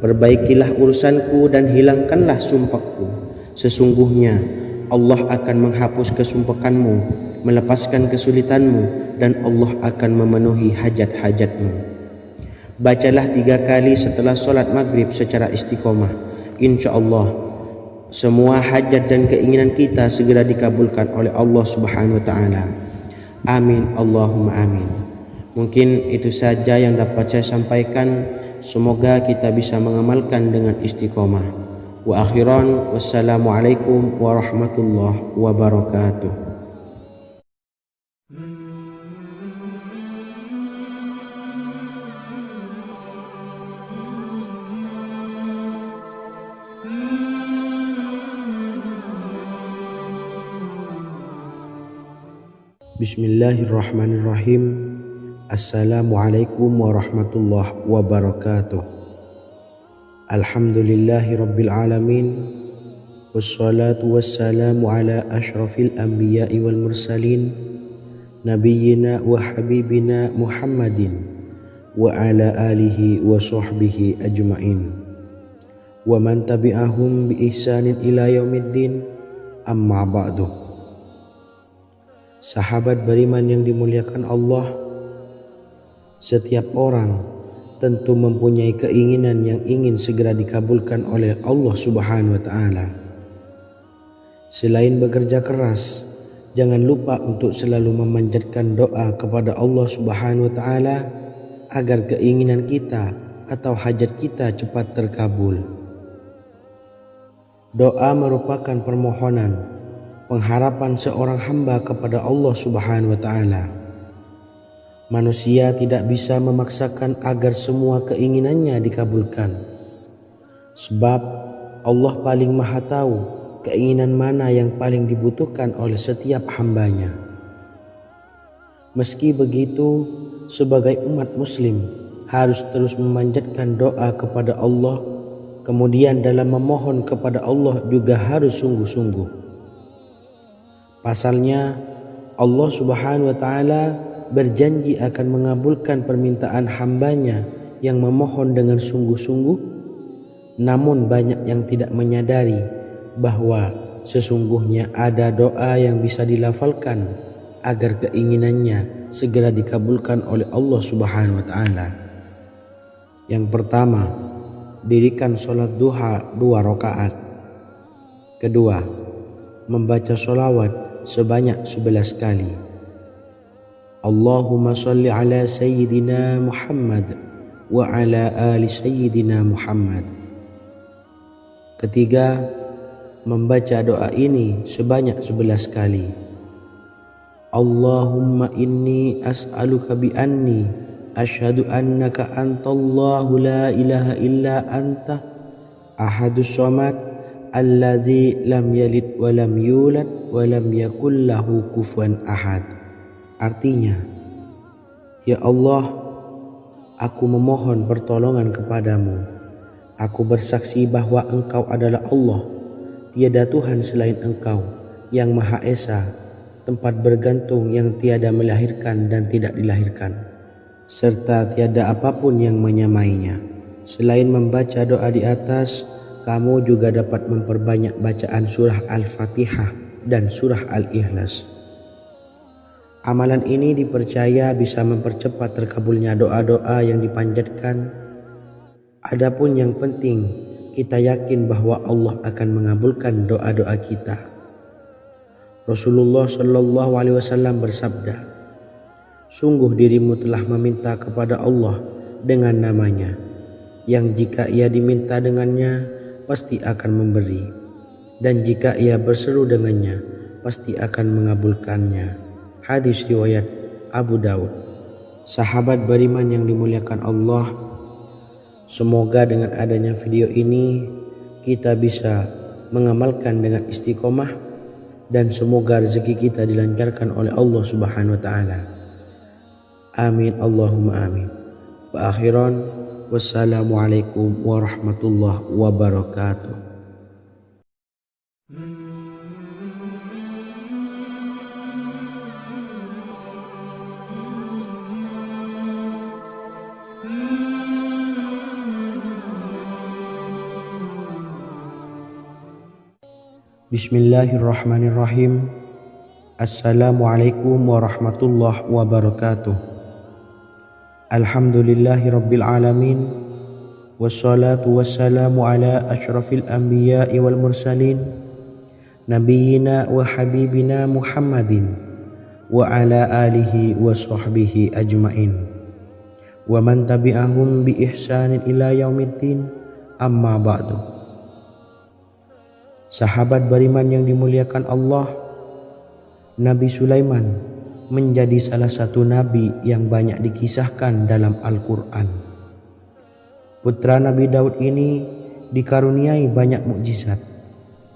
Perbaikilah urusanku dan hilangkanlah sumpahku. Sesungguhnya Allah akan menghapus kesumpakanmu, melepaskan kesulitanmu, dan Allah akan memenuhi hajat-hajatmu. Bacalah 3 kali setelah solat maghrib secara istiqomah. Insya Allah semua hajat dan keinginan kita segera dikabulkan oleh Allah Subhanahu wa Ta'ala. Amin Allahumma amin. Mungkin itu saja yang dapat saya sampaikan. Semoga kita bisa mengamalkan dengan istiqomah. Wa akhiran, wassalamualaikum warahmatullahi wabarakatuh. Bismillahirrahmanirrahim. Assalamualaikum warahmatullahi wabarakatuh. Alhamdulillahi rabbil alamin. Wassalatu wassalamu ala ashrafil anbiya'i wal mursalin, nabiyyina wa habibina Muhammadin wa ala alihi wa sahbihi ajma'in wa man tabi'ahum bi ihsanin ila yaumiddin, amma ba'du. Sahabat beriman yang dimuliakan Allah, setiap orang tentu mempunyai keinginan yang ingin segera dikabulkan oleh Allah Subhanahu wa Ta'ala. Selain bekerja keras, jangan lupa untuk selalu memanjatkan doa kepada Allah Subhanahu wa Ta'ala agar keinginan kita atau hajat kita cepat terkabul. Doa merupakan permohonan, pengharapan seorang hamba kepada Allah Subhanahu wa Ta'ala. Manusia tidak bisa memaksakan agar semua keinginannya dikabulkan, sebab Allah paling maha tahu keinginan mana yang paling dibutuhkan oleh setiap hambanya. Meski begitu, sebagai umat muslim harus terus memanjatkan doa kepada Allah, kemudian dalam memohon kepada Allah juga harus sungguh-sungguh. Pasalnya Allah Subhanahu wa Ta'ala berjanji akan mengabulkan permintaan hambanya yang memohon dengan sungguh-sungguh. Namun banyak yang tidak menyadari bahwa sesungguhnya ada doa yang bisa dilafalkan agar keinginannya segera dikabulkan oleh Allah Subhanahu wa Ta'ala. Yang pertama, dirikan sholat duha 2 rakaat. Kedua, membaca sholawat sebanyak 11 kali. Allahumma salli ala Sayyidina Muhammad wa ala ali Sayyidina Muhammad. Ketiga, membaca doa ini sebanyak 11 kali. Allahumma inni as'aluka bi anni asyhadu annaka antallahu la ilaha illa anta ahadus samad allazi lam yalid wa lam yulad wa lam yakul lahu kufuwan ahad. Artinya, ya Allah, aku memohon pertolongan kepadamu. Aku bersaksi bahwa Engkau adalah Allah, tiada Tuhan selain Engkau, yang Maha Esa, tempat bergantung yang tiada melahirkan dan tidak dilahirkan, serta tiada apapun yang menyamainya. Selain membaca doa di atas, kamu juga dapat memperbanyak bacaan surah Al-Fatihah dan surah Al-Ikhlas. Amalan ini dipercaya bisa mempercepat terkabulnya doa-doa yang dipanjatkan. Adapun yang penting, kita yakin bahwa Allah akan mengabulkan doa-doa kita. Rasulullah Shallallahu Alaihi Wasallam bersabda, sungguh dirimu telah meminta kepada Allah dengan namanya, yang jika ia diminta dengannya, pasti akan memberi, dan jika ia berseru dengannya, pasti akan mengabulkannya. Hadis riwayat Abu Daud. Sahabat beriman yang dimuliakan Allah, semoga dengan adanya video ini kita bisa mengamalkan dengan istiqomah, dan semoga rezeki kita dilancarkan oleh Allah Subhanahu wa Ta'ala. Amin Allahumma amin. Wa akhiran, wassalamualaikum warahmatullahi wabarakatuh. Bismillahirrahmanirrahim. Assalamualaikum warahmatullahi wabarakatuh. Alhamdulillahi rabbil alamin. Wassalatu wassalamu ala asyrafil anbiya'i wal mursalin, nabiyyina wa habibina Muhammadin wa ala alihi wa sahbihi ajmain, wa man tabi'ahum bi ihsanin ila yaumiddin, amma ba'du. Sahabat beriman yang dimuliakan Allah, Nabi Sulaiman menjadi salah satu nabi yang banyak dikisahkan dalam Al-Quran. Putra Nabi Daud ini dikaruniai banyak mukjizat,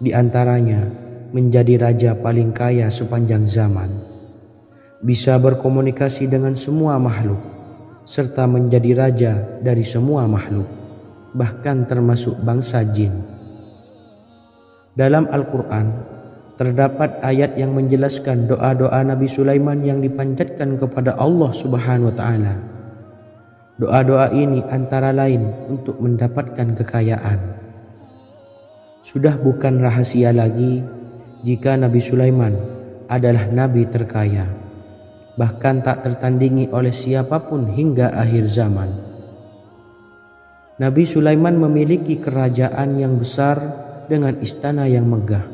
di antaranya menjadi raja paling kaya sepanjang zaman, bisa berkomunikasi dengan semua makhluk, serta menjadi raja dari semua makhluk, bahkan termasuk bangsa jin. Dalam Al-Quran terdapat ayat yang menjelaskan doa-doa Nabi Sulaiman yang dipanjatkan kepada Allah Subhanahu wa Ta'ala. Doa-doa ini antara lain untuk mendapatkan kekayaan. Sudah bukan rahasia lagi jika Nabi Sulaiman adalah nabi terkaya, bahkan tak tertandingi oleh siapapun hingga akhir zaman. Nabi Sulaiman memiliki kerajaan yang besar dengan istana yang megah.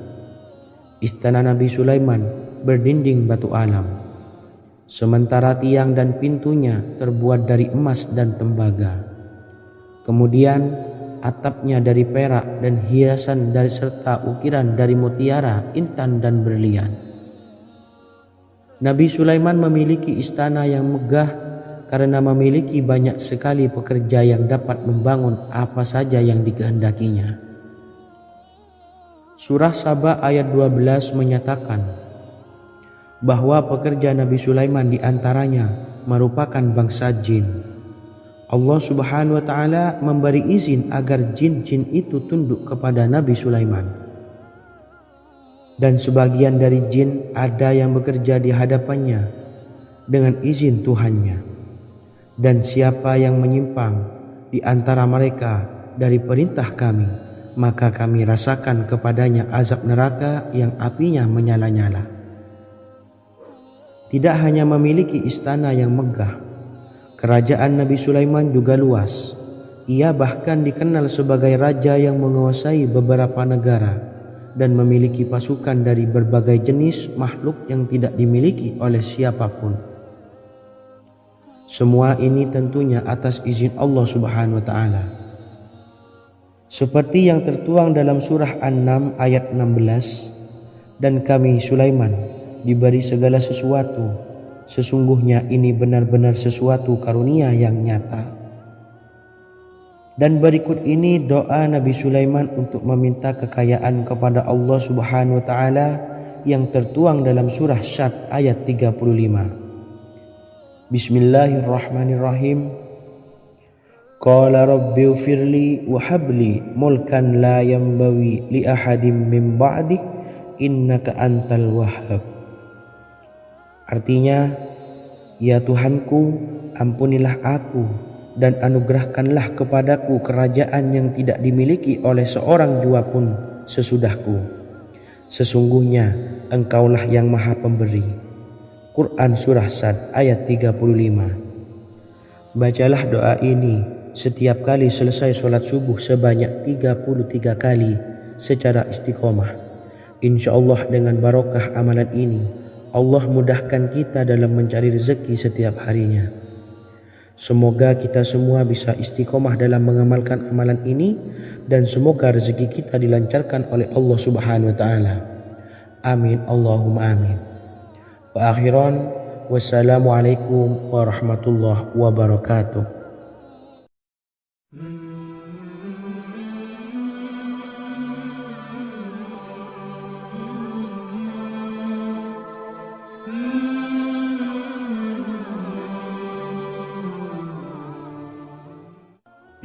Istana Nabi Sulaiman berdinding batu alam, sementara tiang dan pintunya terbuat dari emas dan tembaga. Kemudian atapnya dari perak dan hiasan dari serta ukiran dari mutiara, intan dan berlian. Nabi Sulaiman memiliki istana yang megah karena memiliki banyak sekali pekerja yang dapat membangun apa saja yang dikehendakinya. Surah Saba ayat 12 menyatakan bahwa pekerja Nabi Sulaiman diantaranya merupakan bangsa jin. Allah Subhanahu wa Ta'ala memberi izin agar jin-jin itu tunduk kepada Nabi Sulaiman. Dan sebagian dari jin ada yang bekerja di hadapannya dengan izin Tuhannya. Dan siapa yang menyimpang di antara mereka dari perintah kami, maka kami rasakan kepadanya azab neraka yang apinya menyala-nyala. Tidak hanya memiliki istana yang megah, kerajaan Nabi Sulaiman juga luas. Ia bahkan dikenal sebagai raja yang menguasai beberapa negara dan memiliki pasukan dari berbagai jenis makhluk yang tidak dimiliki oleh siapapun. Semua ini tentunya atas izin Allah Subhanahu wa Ta'ala. Seperti yang tertuang dalam surah An-Naml ayat 16, dan kami Sulaiman diberi segala sesuatu, sesungguhnya ini benar-benar sesuatu karunia yang nyata. Dan berikut ini doa Nabi Sulaiman untuk meminta kekayaan kepada Allah Subhanahu wa Ta'ala yang tertuang dalam surah Syad ayat 35. Bismillahirrahmanirrahim. Qala rabbi ufirli wa habli mulkan la yanbawi li ahadim min ba'di innaka antal wahhab. Artinya, ya Tuhanku, ampunilah aku dan anugerahkanlah kepadaku kerajaan yang tidak dimiliki oleh seorang jua pun sesudahku. Sesungguhnya Engkaulah yang Maha Pemberi. Quran Surah Sad ayat 35. Bacalah doa ini setiap kali selesai sholat subuh sebanyak 33 kali secara istiqomah. Insya Allah dengan barokah amalan ini, Allah mudahkan kita dalam mencari rezeki setiap harinya. Semoga kita semua bisa istiqomah dalam mengamalkan amalan ini, dan semoga rezeki kita dilancarkan oleh Allah Subhanahu wa Ta'ala. Amin Allahumma amin. Wa akhiran, wassalamualaikum warahmatullahi wabarakatuh.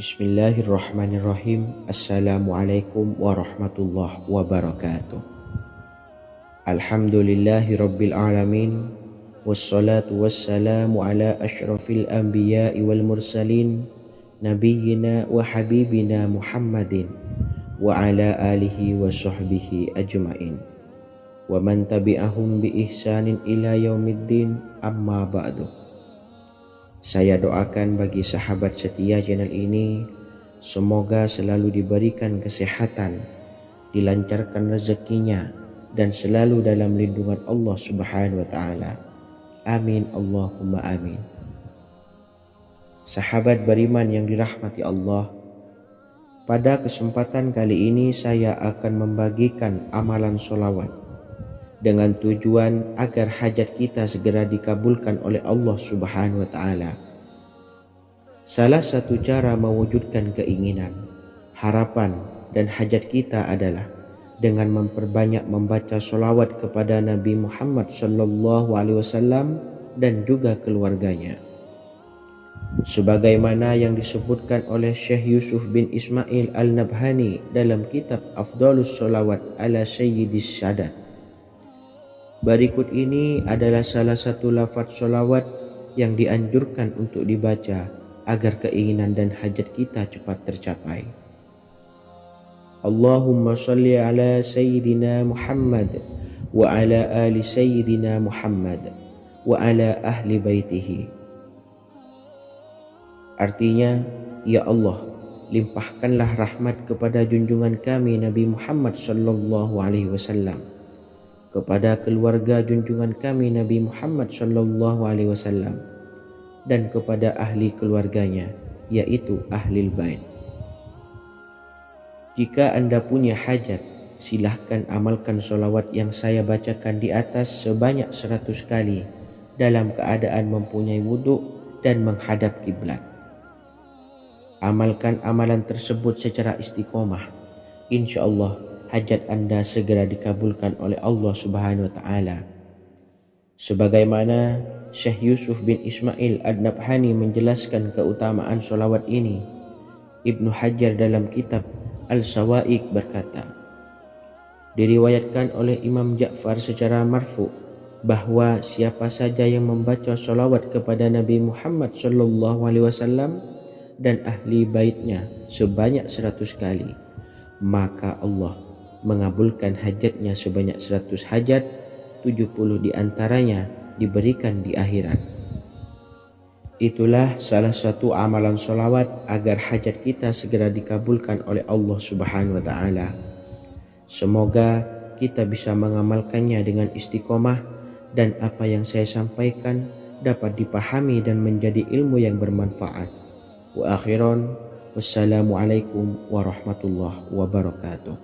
Bismillahirrahmanirrahim. Assalamualaikum warahmatullahi wabarakatuh. Alhamdulillahi rabbil alamin. Wassalatu wassalamu ala asyrafil anbiya'i wal mursalin, nabiyyina wa habibina Muhammadin wa ala alihi wa sahbihi ajma'in wa man tabi'ahum bi ihsanin ila yaumiddin, amma ba'du. Saya doakan bagi sahabat setia channel ini, semoga selalu diberikan kesehatan, dilancarkan rezekinya, dan selalu dalam lindungan Allah Subhanahu wa Ta'ala. Amin Allahumma amin. Sahabat beriman yang dirahmati Allah, pada kesempatan kali ini saya akan membagikan amalan sholawat dengan tujuan agar hajat kita segera dikabulkan oleh Allah Subhanahu wa Ta'ala. Salah satu cara mewujudkan keinginan, harapan, dan hajat kita adalah dengan memperbanyak membaca sholawat kepada Nabi Muhammad SAW dan juga keluarganya. Sebagaimana yang disebutkan oleh Syekh Yusuf bin Ismail Al-Nabhani dalam kitab Afdalus Sholawat ala Sayyidis Sadat. Berikut ini adalah salah satu lafaz sholawat yang dianjurkan untuk dibaca agar keinginan dan hajat kita cepat tercapai. Allahumma salli ala Sayyidina Muhammad wa ala ali Sayyidina Muhammad wa ala ahli baitihi. Artinya, ya Allah, limpahkanlah rahmat kepada junjungan kami Nabi Muhammad SAW, kepada keluarga junjungan kami Nabi Muhammad SAW, dan kepada ahli keluarganya, yaitu ahlil bait. Jika Anda punya hajat, silahkan amalkan sholawat yang saya bacakan di atas sebanyak 100 kali dalam keadaan mempunyai wudhu dan menghadap kiblat. Amalkan amalan tersebut secara istiqomah. Insya Allah hajat Anda segera dikabulkan oleh Allah Subhanahu wa Ta'ala. Sebagaimana Syekh Yusuf bin Ismail Ad-Nabhani menjelaskan keutamaan sholawat ini, Ibnu Hajar dalam kitab Al-Sawa'iq berkata, diriwayatkan oleh Imam Ja'far secara marfu bahwa siapa saja yang membaca sholawat kepada Nabi Muhammad SAW dan ahli baitnya sebanyak 100 kali, maka Allah mengabulkan hajatnya sebanyak 100 hajat, 70 diantaranya diberikan di akhirat. Itulah salah satu amalan sholawat agar hajat kita segera dikabulkan oleh Allah Subhanahu wa Ta'ala. Semoga kita bisa mengamalkannya dengan istiqomah dan apa yang saya sampaikan dapat dipahami dan menjadi ilmu yang bermanfaat. Wa akhiran, wassalamualaikum warahmatullahi wabarakatuh.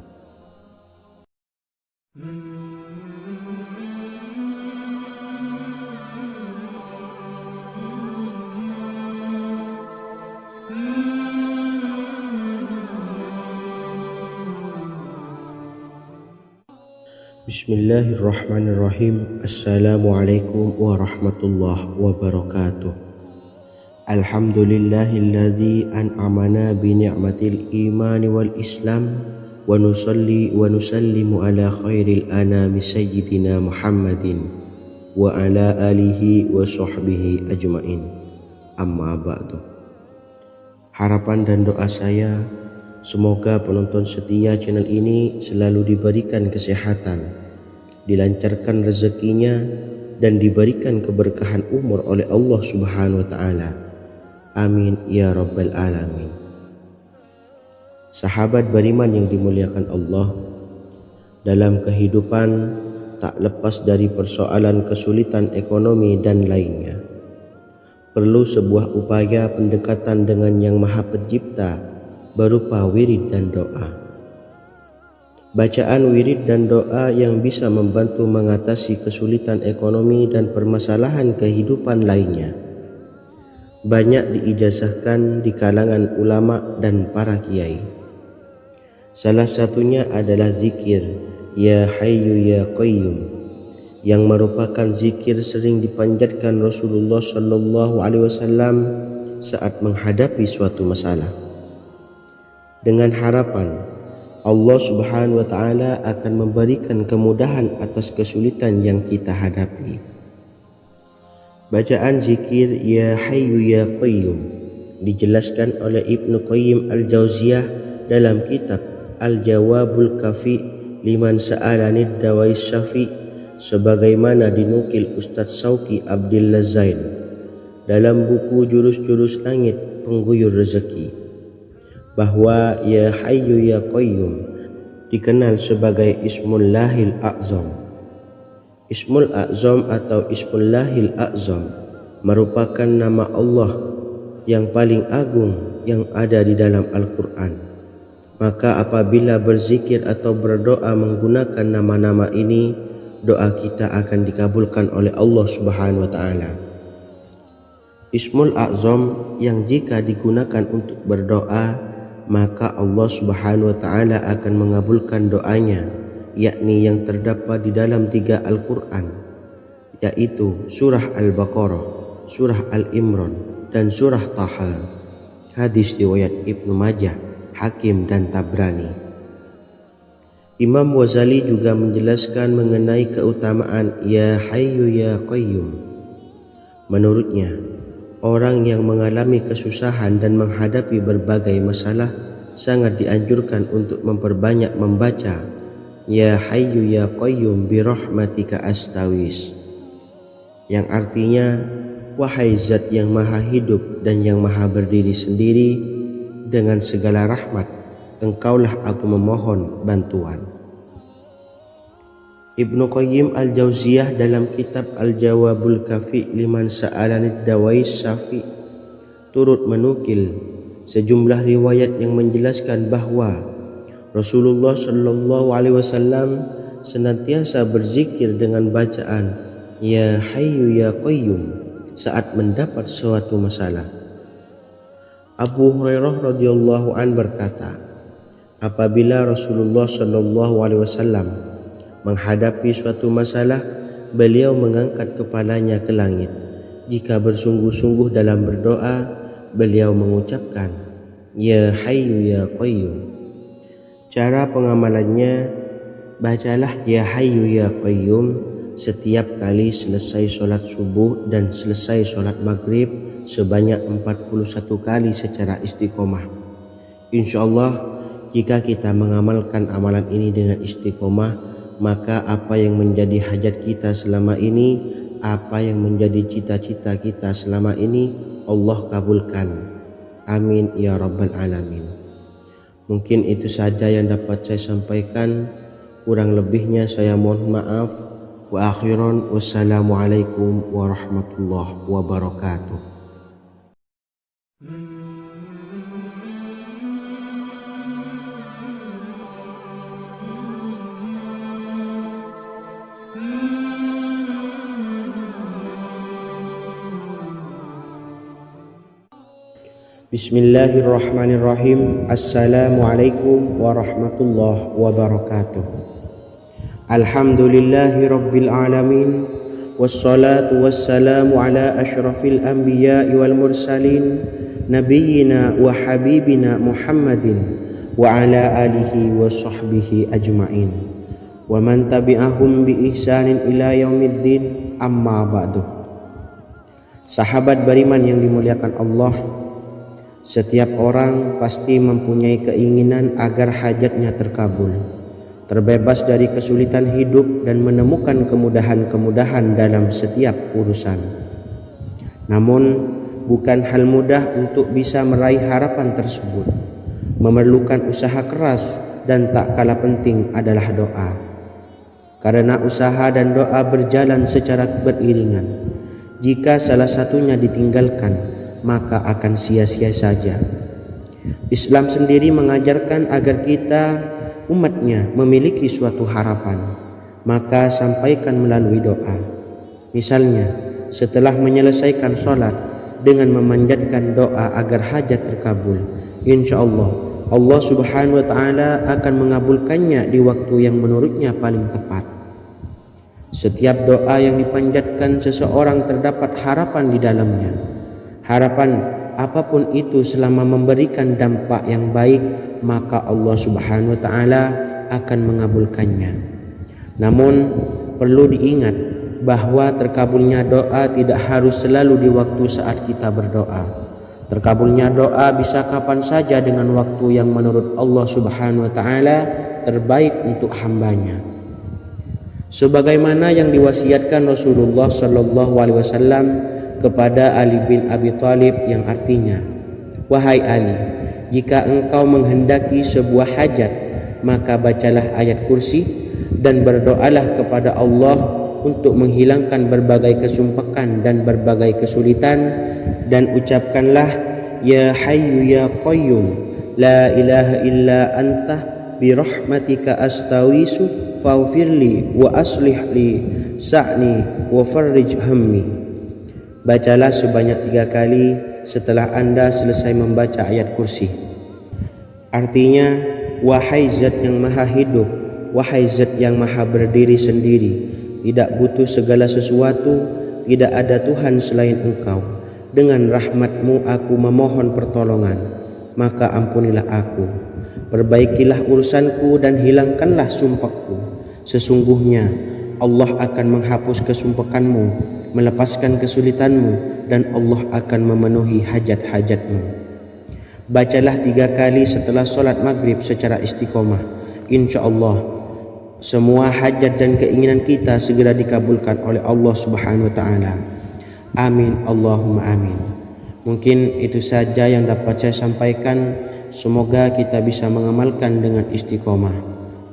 Bismillahirrahmanirrahim. Assalamualaikum warahmatullahi wabarakatuh. Alhamdulillahilladzi an'amana bi ni'matil imani wal islam wa nusalli wa nusallimu ala khairil anami sayyidina Muhammadin wa ala alihi wa sahbihi ajma'in, amma ba'du. Harapan dan doa saya, semoga penonton setia channel ini selalu diberikan kesehatan, dilancarkan rezekinya, dan diberikan keberkahan umur oleh Allah Subhanahu wa Ta'ala. Amin ya rabbal alamin. Sahabat beriman yang dimuliakan Allah, dalam kehidupan tak lepas dari persoalan kesulitan ekonomi dan lainnya. Perlu sebuah upaya pendekatan dengan Yang Maha Pencipta berupa wirid dan doa. Bacaan wirid dan doa yang bisa membantu mengatasi kesulitan ekonomi dan permasalahan kehidupan lainnya banyak diijazahkan di kalangan ulama dan para kiai. Salah satunya adalah zikir Ya Hayyu Ya Qayyum, yang merupakan zikir sering dipanjatkan Rasulullah SAW saat menghadapi suatu masalah, dengan harapan Allah Subhanahu wa Ta'ala akan memberikan kemudahan atas kesulitan yang kita hadapi. Bacaan zikir Ya Hayyu Ya Qayyum dijelaskan oleh Ibnu Qayyim Al-Jauziyah dalam kitab Al-Jawabul Kafi liman sa'alanid dawais syafi, sebagaimana dinukil Ustadz Sauki Abdillah Zain dalam buku Jurus-Jurus Langit Pengguyur Rezeki, bahwa Ya Hayyu Ya Qayyum dikenal sebagai Ismullahil A'zam. Ismul A'zam atau Ismullahil A'zam merupakan nama Allah yang paling agung yang ada di dalam Al-Quran. Maka apabila berzikir atau berdoa menggunakan nama-nama ini, doa kita akan dikabulkan oleh Allah Subhanahu wa Ta'ala. Ismul A'zam yang jika digunakan untuk berdoa, maka Allah Subhanahu wa Ta'ala akan mengabulkan doanya, yakni yang terdapat di dalam 3 Al-Quran, yaitu surah Al-Baqarah, surah Al-Imran, dan surah Taha. Hadis riwayat Ibnu Majah, Hakim, dan Tabrani. Imam Ghazali juga menjelaskan mengenai keutamaan Ya Hayyu Ya Qayyum. Menurutnya, orang yang mengalami kesusahan dan menghadapi berbagai masalah sangat dianjurkan untuk memperbanyak membaca Ya Hayyu Ya Qayyum bi rahmatika astawis, yang artinya, wahai zat yang maha hidup dan yang maha berdiri sendiri, dengan segala rahmat engkaulah aku memohon bantuan. Ibnu Qayyim Al-Jauziyah dalam kitab Al-Jawabul Kafi liman sa'alanid dawais syafi turut menukil sejumlah riwayat yang menjelaskan bahwa Rasulullah Shallallahu Alaihi Wasallam senantiasa berzikir dengan bacaan Ya Hayyu Ya Qayyum saat mendapat suatu masalah. Abu Hurairah radhiyallahu an berkata, apabila Rasulullah Shallallahu Alaihi Wasallam menghadapi suatu masalah, beliau mengangkat kepalanya ke langit. Jika bersungguh-sungguh dalam berdoa, beliau mengucapkan Ya Hayyu Ya Qayyum. Cara pengamalannya, bacalah Ya Hayyu Ya Qayyum setiap kali selesai sholat subuh dan selesai sholat maghrib sebanyak 41 kali secara istiqomah. Insyaallah, jika kita mengamalkan amalan ini dengan istiqomah, maka apa yang menjadi hajat kita selama ini, apa yang menjadi cita-cita kita selama ini, Allah kabulkan. Amin ya rabbal alamin. Mungkin itu saja yang dapat saya sampaikan. Kurang lebihnya saya mohon maaf. Wa akhiran, wassalamualaikum warahmatullahi wabarakatuh. Bismillahirrahmanirrahim. Assalamualaikum warahmatullahi wabarakatuh. Alhamdulillahi rabbil alamin, wassalatu wassalamu ala ashrafil anbiya'i wal mursalin, nabiyyina wa habibina Muhammadin wa ala alihi wa sahbihi ajma'in, wa man tabi'ahum bi ihsanin ila yaumiddin, amma ba'du. Sahabat beriman yang dimuliakan Allah, setiap orang pasti mempunyai keinginan agar hajatnya terkabul, terbebas dari kesulitan hidup dan menemukan kemudahan-kemudahan dalam setiap urusan. Namun, bukan hal mudah untuk bisa meraih harapan tersebut. Memerlukan usaha keras dan tak kalah penting adalah doa. Karena usaha dan doa berjalan secara beriringan. Jika salah satunya ditinggalkan, maka akan sia-sia saja. Islam sendiri mengajarkan agar kita umatnya memiliki suatu harapan, maka sampaikan melalui doa. Misalnya, setelah menyelesaikan sholat dengan memanjatkan doa agar hajat terkabul, insyaallah Allah Subhanahu wa Ta'ala akan mengabulkannya di waktu yang menurutnya paling tepat. Setiap doa yang dipanjatkan seseorang terdapat harapan di dalamnya. Harapan apapun itu selama memberikan dampak yang baik, maka Allah Subhanahu wa Ta'ala akan mengabulkannya. Namun perlu diingat bahwa terkabulnya doa tidak harus selalu di waktu saat kita berdoa. Terkabulnya doa bisa kapan saja dengan waktu yang menurut Allah Subhanahu wa taala terbaik untuk hambanya. Sebagaimana yang diwasiatkan Rasulullah sallallahu alaihi wasallam kepada Ali bin Abi Thalib yang artinya, "Wahai Ali, jika engkau menghendaki sebuah hajat, maka bacalah ayat kursi dan berdoalah kepada Allah untuk menghilangkan berbagai kesumpakan dan berbagai kesulitan, dan ucapkanlah, Ya Hayyu Ya Qayyum, La ilaha illa anta birahmatika astawisu faghfirli wa aslih li sa'ni wa farrij hammi." Bacalah sebanyak 3 kali setelah Anda selesai membaca ayat kursi. Artinya, wahai zat yang maha hidup, wahai zat yang maha berdiri sendiri, tidak butuh segala sesuatu, tidak ada Tuhan selain Engkau. Dengan rahmat-Mu aku memohon pertolongan, maka ampunilah aku. Perbaikilah urusanku dan hilangkanlah sumpahku. Sesungguhnya Allah akan menghapus kesumpahanmu, melepaskan kesulitanmu, dan Allah akan memenuhi hajat-hajatmu. Bacalah 3 kali setelah solat maghrib secara istiqomah. Insya Allah semua hajat dan keinginan kita segera dikabulkan oleh Allah Subhanahu wa taala. Amin Allahumma amin. Mungkin itu saja yang dapat saya sampaikan. Semoga kita bisa mengamalkan dengan istiqomah.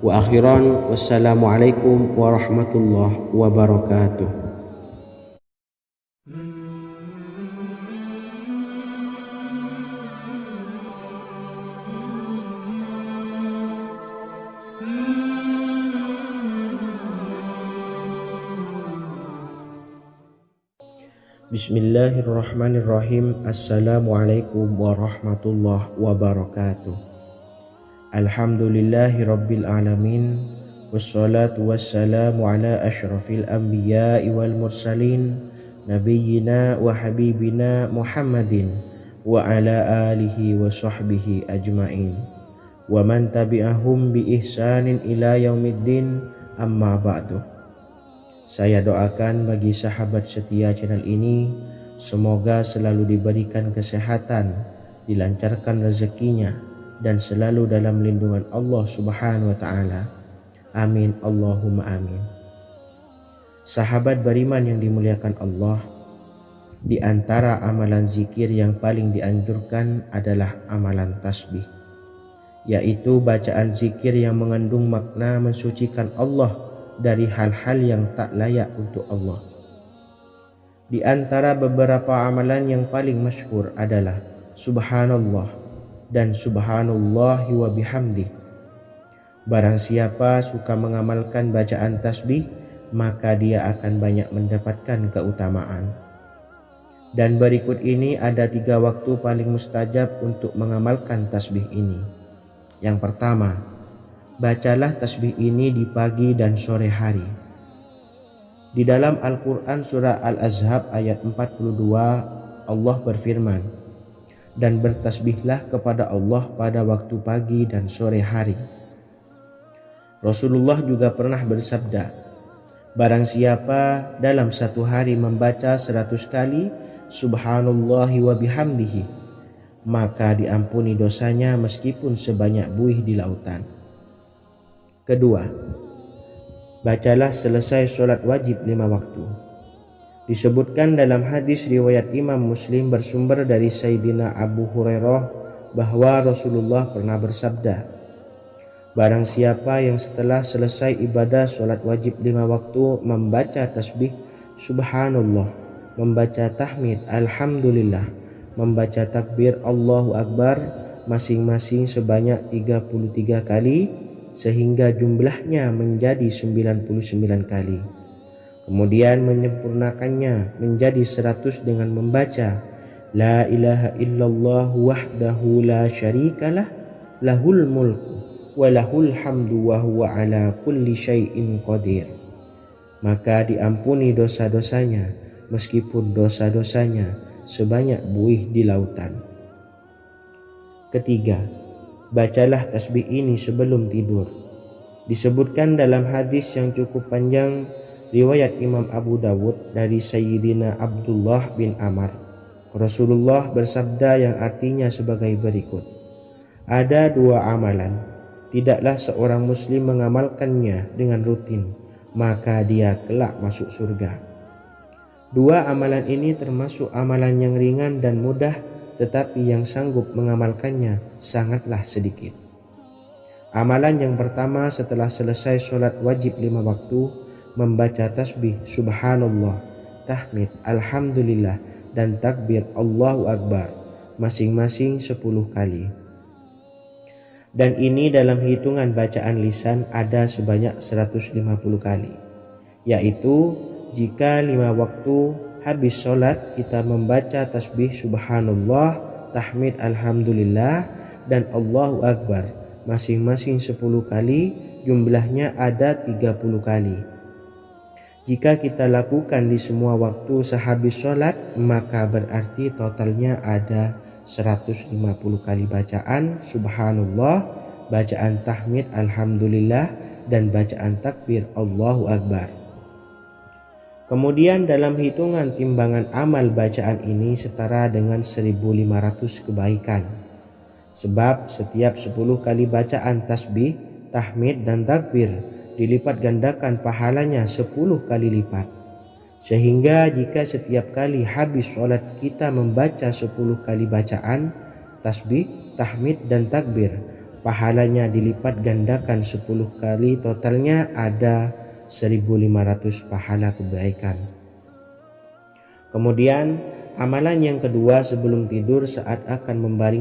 Wa akhiran, wassalamualaikum warahmatullahi wabarakatuh. Bismillahirrahmanirrahim. Assalamualaikum warahmatullahi wabarakatuh. Alhamdulillahi rabbil alamin. Wassalatu wassalamu ala ashrafil anbiya'i wal mursalin, nabiyyina wa habibina Muhammadin wa ala alihi wa sahbihi ajma'in, wa man tabi'ahum bi ihsanin ila yaumiddin, amma ba'du. Saya doakan bagi sahabat setia channel ini, semoga selalu diberikan kesehatan, dilancarkan rezekinya, dan selalu dalam lindungan Allah Subhanahu wa taala. Amin Allahumma amin. Sahabat beriman yang dimuliakan Allah, di antara amalan zikir yang paling dianjurkan adalah amalan tasbih, yaitu bacaan zikir yang mengandung makna mensucikan Allah dari hal-hal yang tak layak untuk Allah. Di antara beberapa amalan yang paling masyhur adalah Subhanallah dan Subhanallahi wa bihamdih. Barang siapa suka mengamalkan bacaan tasbih, maka dia akan banyak mendapatkan keutamaan. Dan berikut ini ada 3 waktu paling mustajab untuk mengamalkan tasbih ini. Yang pertama, bacalah tasbih ini di pagi dan sore hari. Di dalam Al-Quran surah Al-Ahzab ayat 42, Allah berfirman, "Dan bertasbihlah kepada Allah pada waktu pagi dan sore hari." Rasulullah juga pernah bersabda, "Barang siapa dalam satu hari membaca 100 kali Subhanallahi wa bihamdihi, maka diampuni dosanya meskipun sebanyak buih di lautan." Kedua, bacalah selesai sholat wajib 5 waktu. Disebutkan dalam hadis riwayat Imam Muslim bersumber dari Sayyidina Abu Hurairah bahwa Rasulullah pernah bersabda, "Barang siapa yang setelah selesai ibadah sholat wajib 5 waktu membaca tasbih Subhanallah, membaca tahmid Alhamdulillah, membaca takbir Allahu Akbar masing-masing sebanyak 33 kali, sehingga jumlahnya menjadi 99 kali. Kemudian menyempurnakannya menjadi 100 dengan membaca La ilaha illallah wahdahu la syarikalah, lahul mulku wa lahul hamdu wa huwa ala kulli syai'in qadir. Maka diampuni dosa-dosanya meskipun dosa-dosanya sebanyak buih di lautan. Ketiga, bacalah tasbih ini sebelum tidur. Disebutkan dalam hadis yang cukup panjang riwayat Imam Abu Dawud dari Sayyidina Abdullah bin Amr Rasulullah bersabda yang artinya sebagai berikut. Ada dua amalan, tidaklah seorang muslim mengamalkannya dengan rutin, maka dia kelak masuk surga. Dua amalan ini termasuk amalan yang ringan dan mudah, tetapi yang sanggup mengamalkannya sangatlah sedikit. Amalan yang pertama setelah selesai sholat wajib 5 waktu, membaca tasbih subhanallah, tahmid, alhamdulillah, dan takbir Allahu Akbar, masing-masing 10 kali. Dan ini dalam hitungan bacaan lisan ada sebanyak 150 kali, yaitu jika 5 waktu habis sholat kita membaca tasbih subhanallah, tahmid, alhamdulillah, dan Allahu Akbar masing-masing 10 kali, jumlahnya ada 30 kali. Jika kita lakukan di semua waktu sehabis sholat, maka berarti totalnya ada 150 kali bacaan subhanallah, bacaan tahmid alhamdulillah, dan bacaan takbir Allahu Akbar. Kemudian dalam hitungan timbangan amal bacaan ini setara dengan 1500 kebaikan. Sebab setiap 10 kali bacaan tasbih, tahmid, dan takbir dilipat gandakan pahalanya 10 kali lipat. Sehingga jika setiap kali habis sholat kita membaca 10 kali bacaan, tasbih, tahmid, dan takbir, pahalanya dilipat gandakan 10 kali, totalnya ada 1500 pahala kebaikan. Kemudian amalan yang kedua sebelum tidur saat akan membaring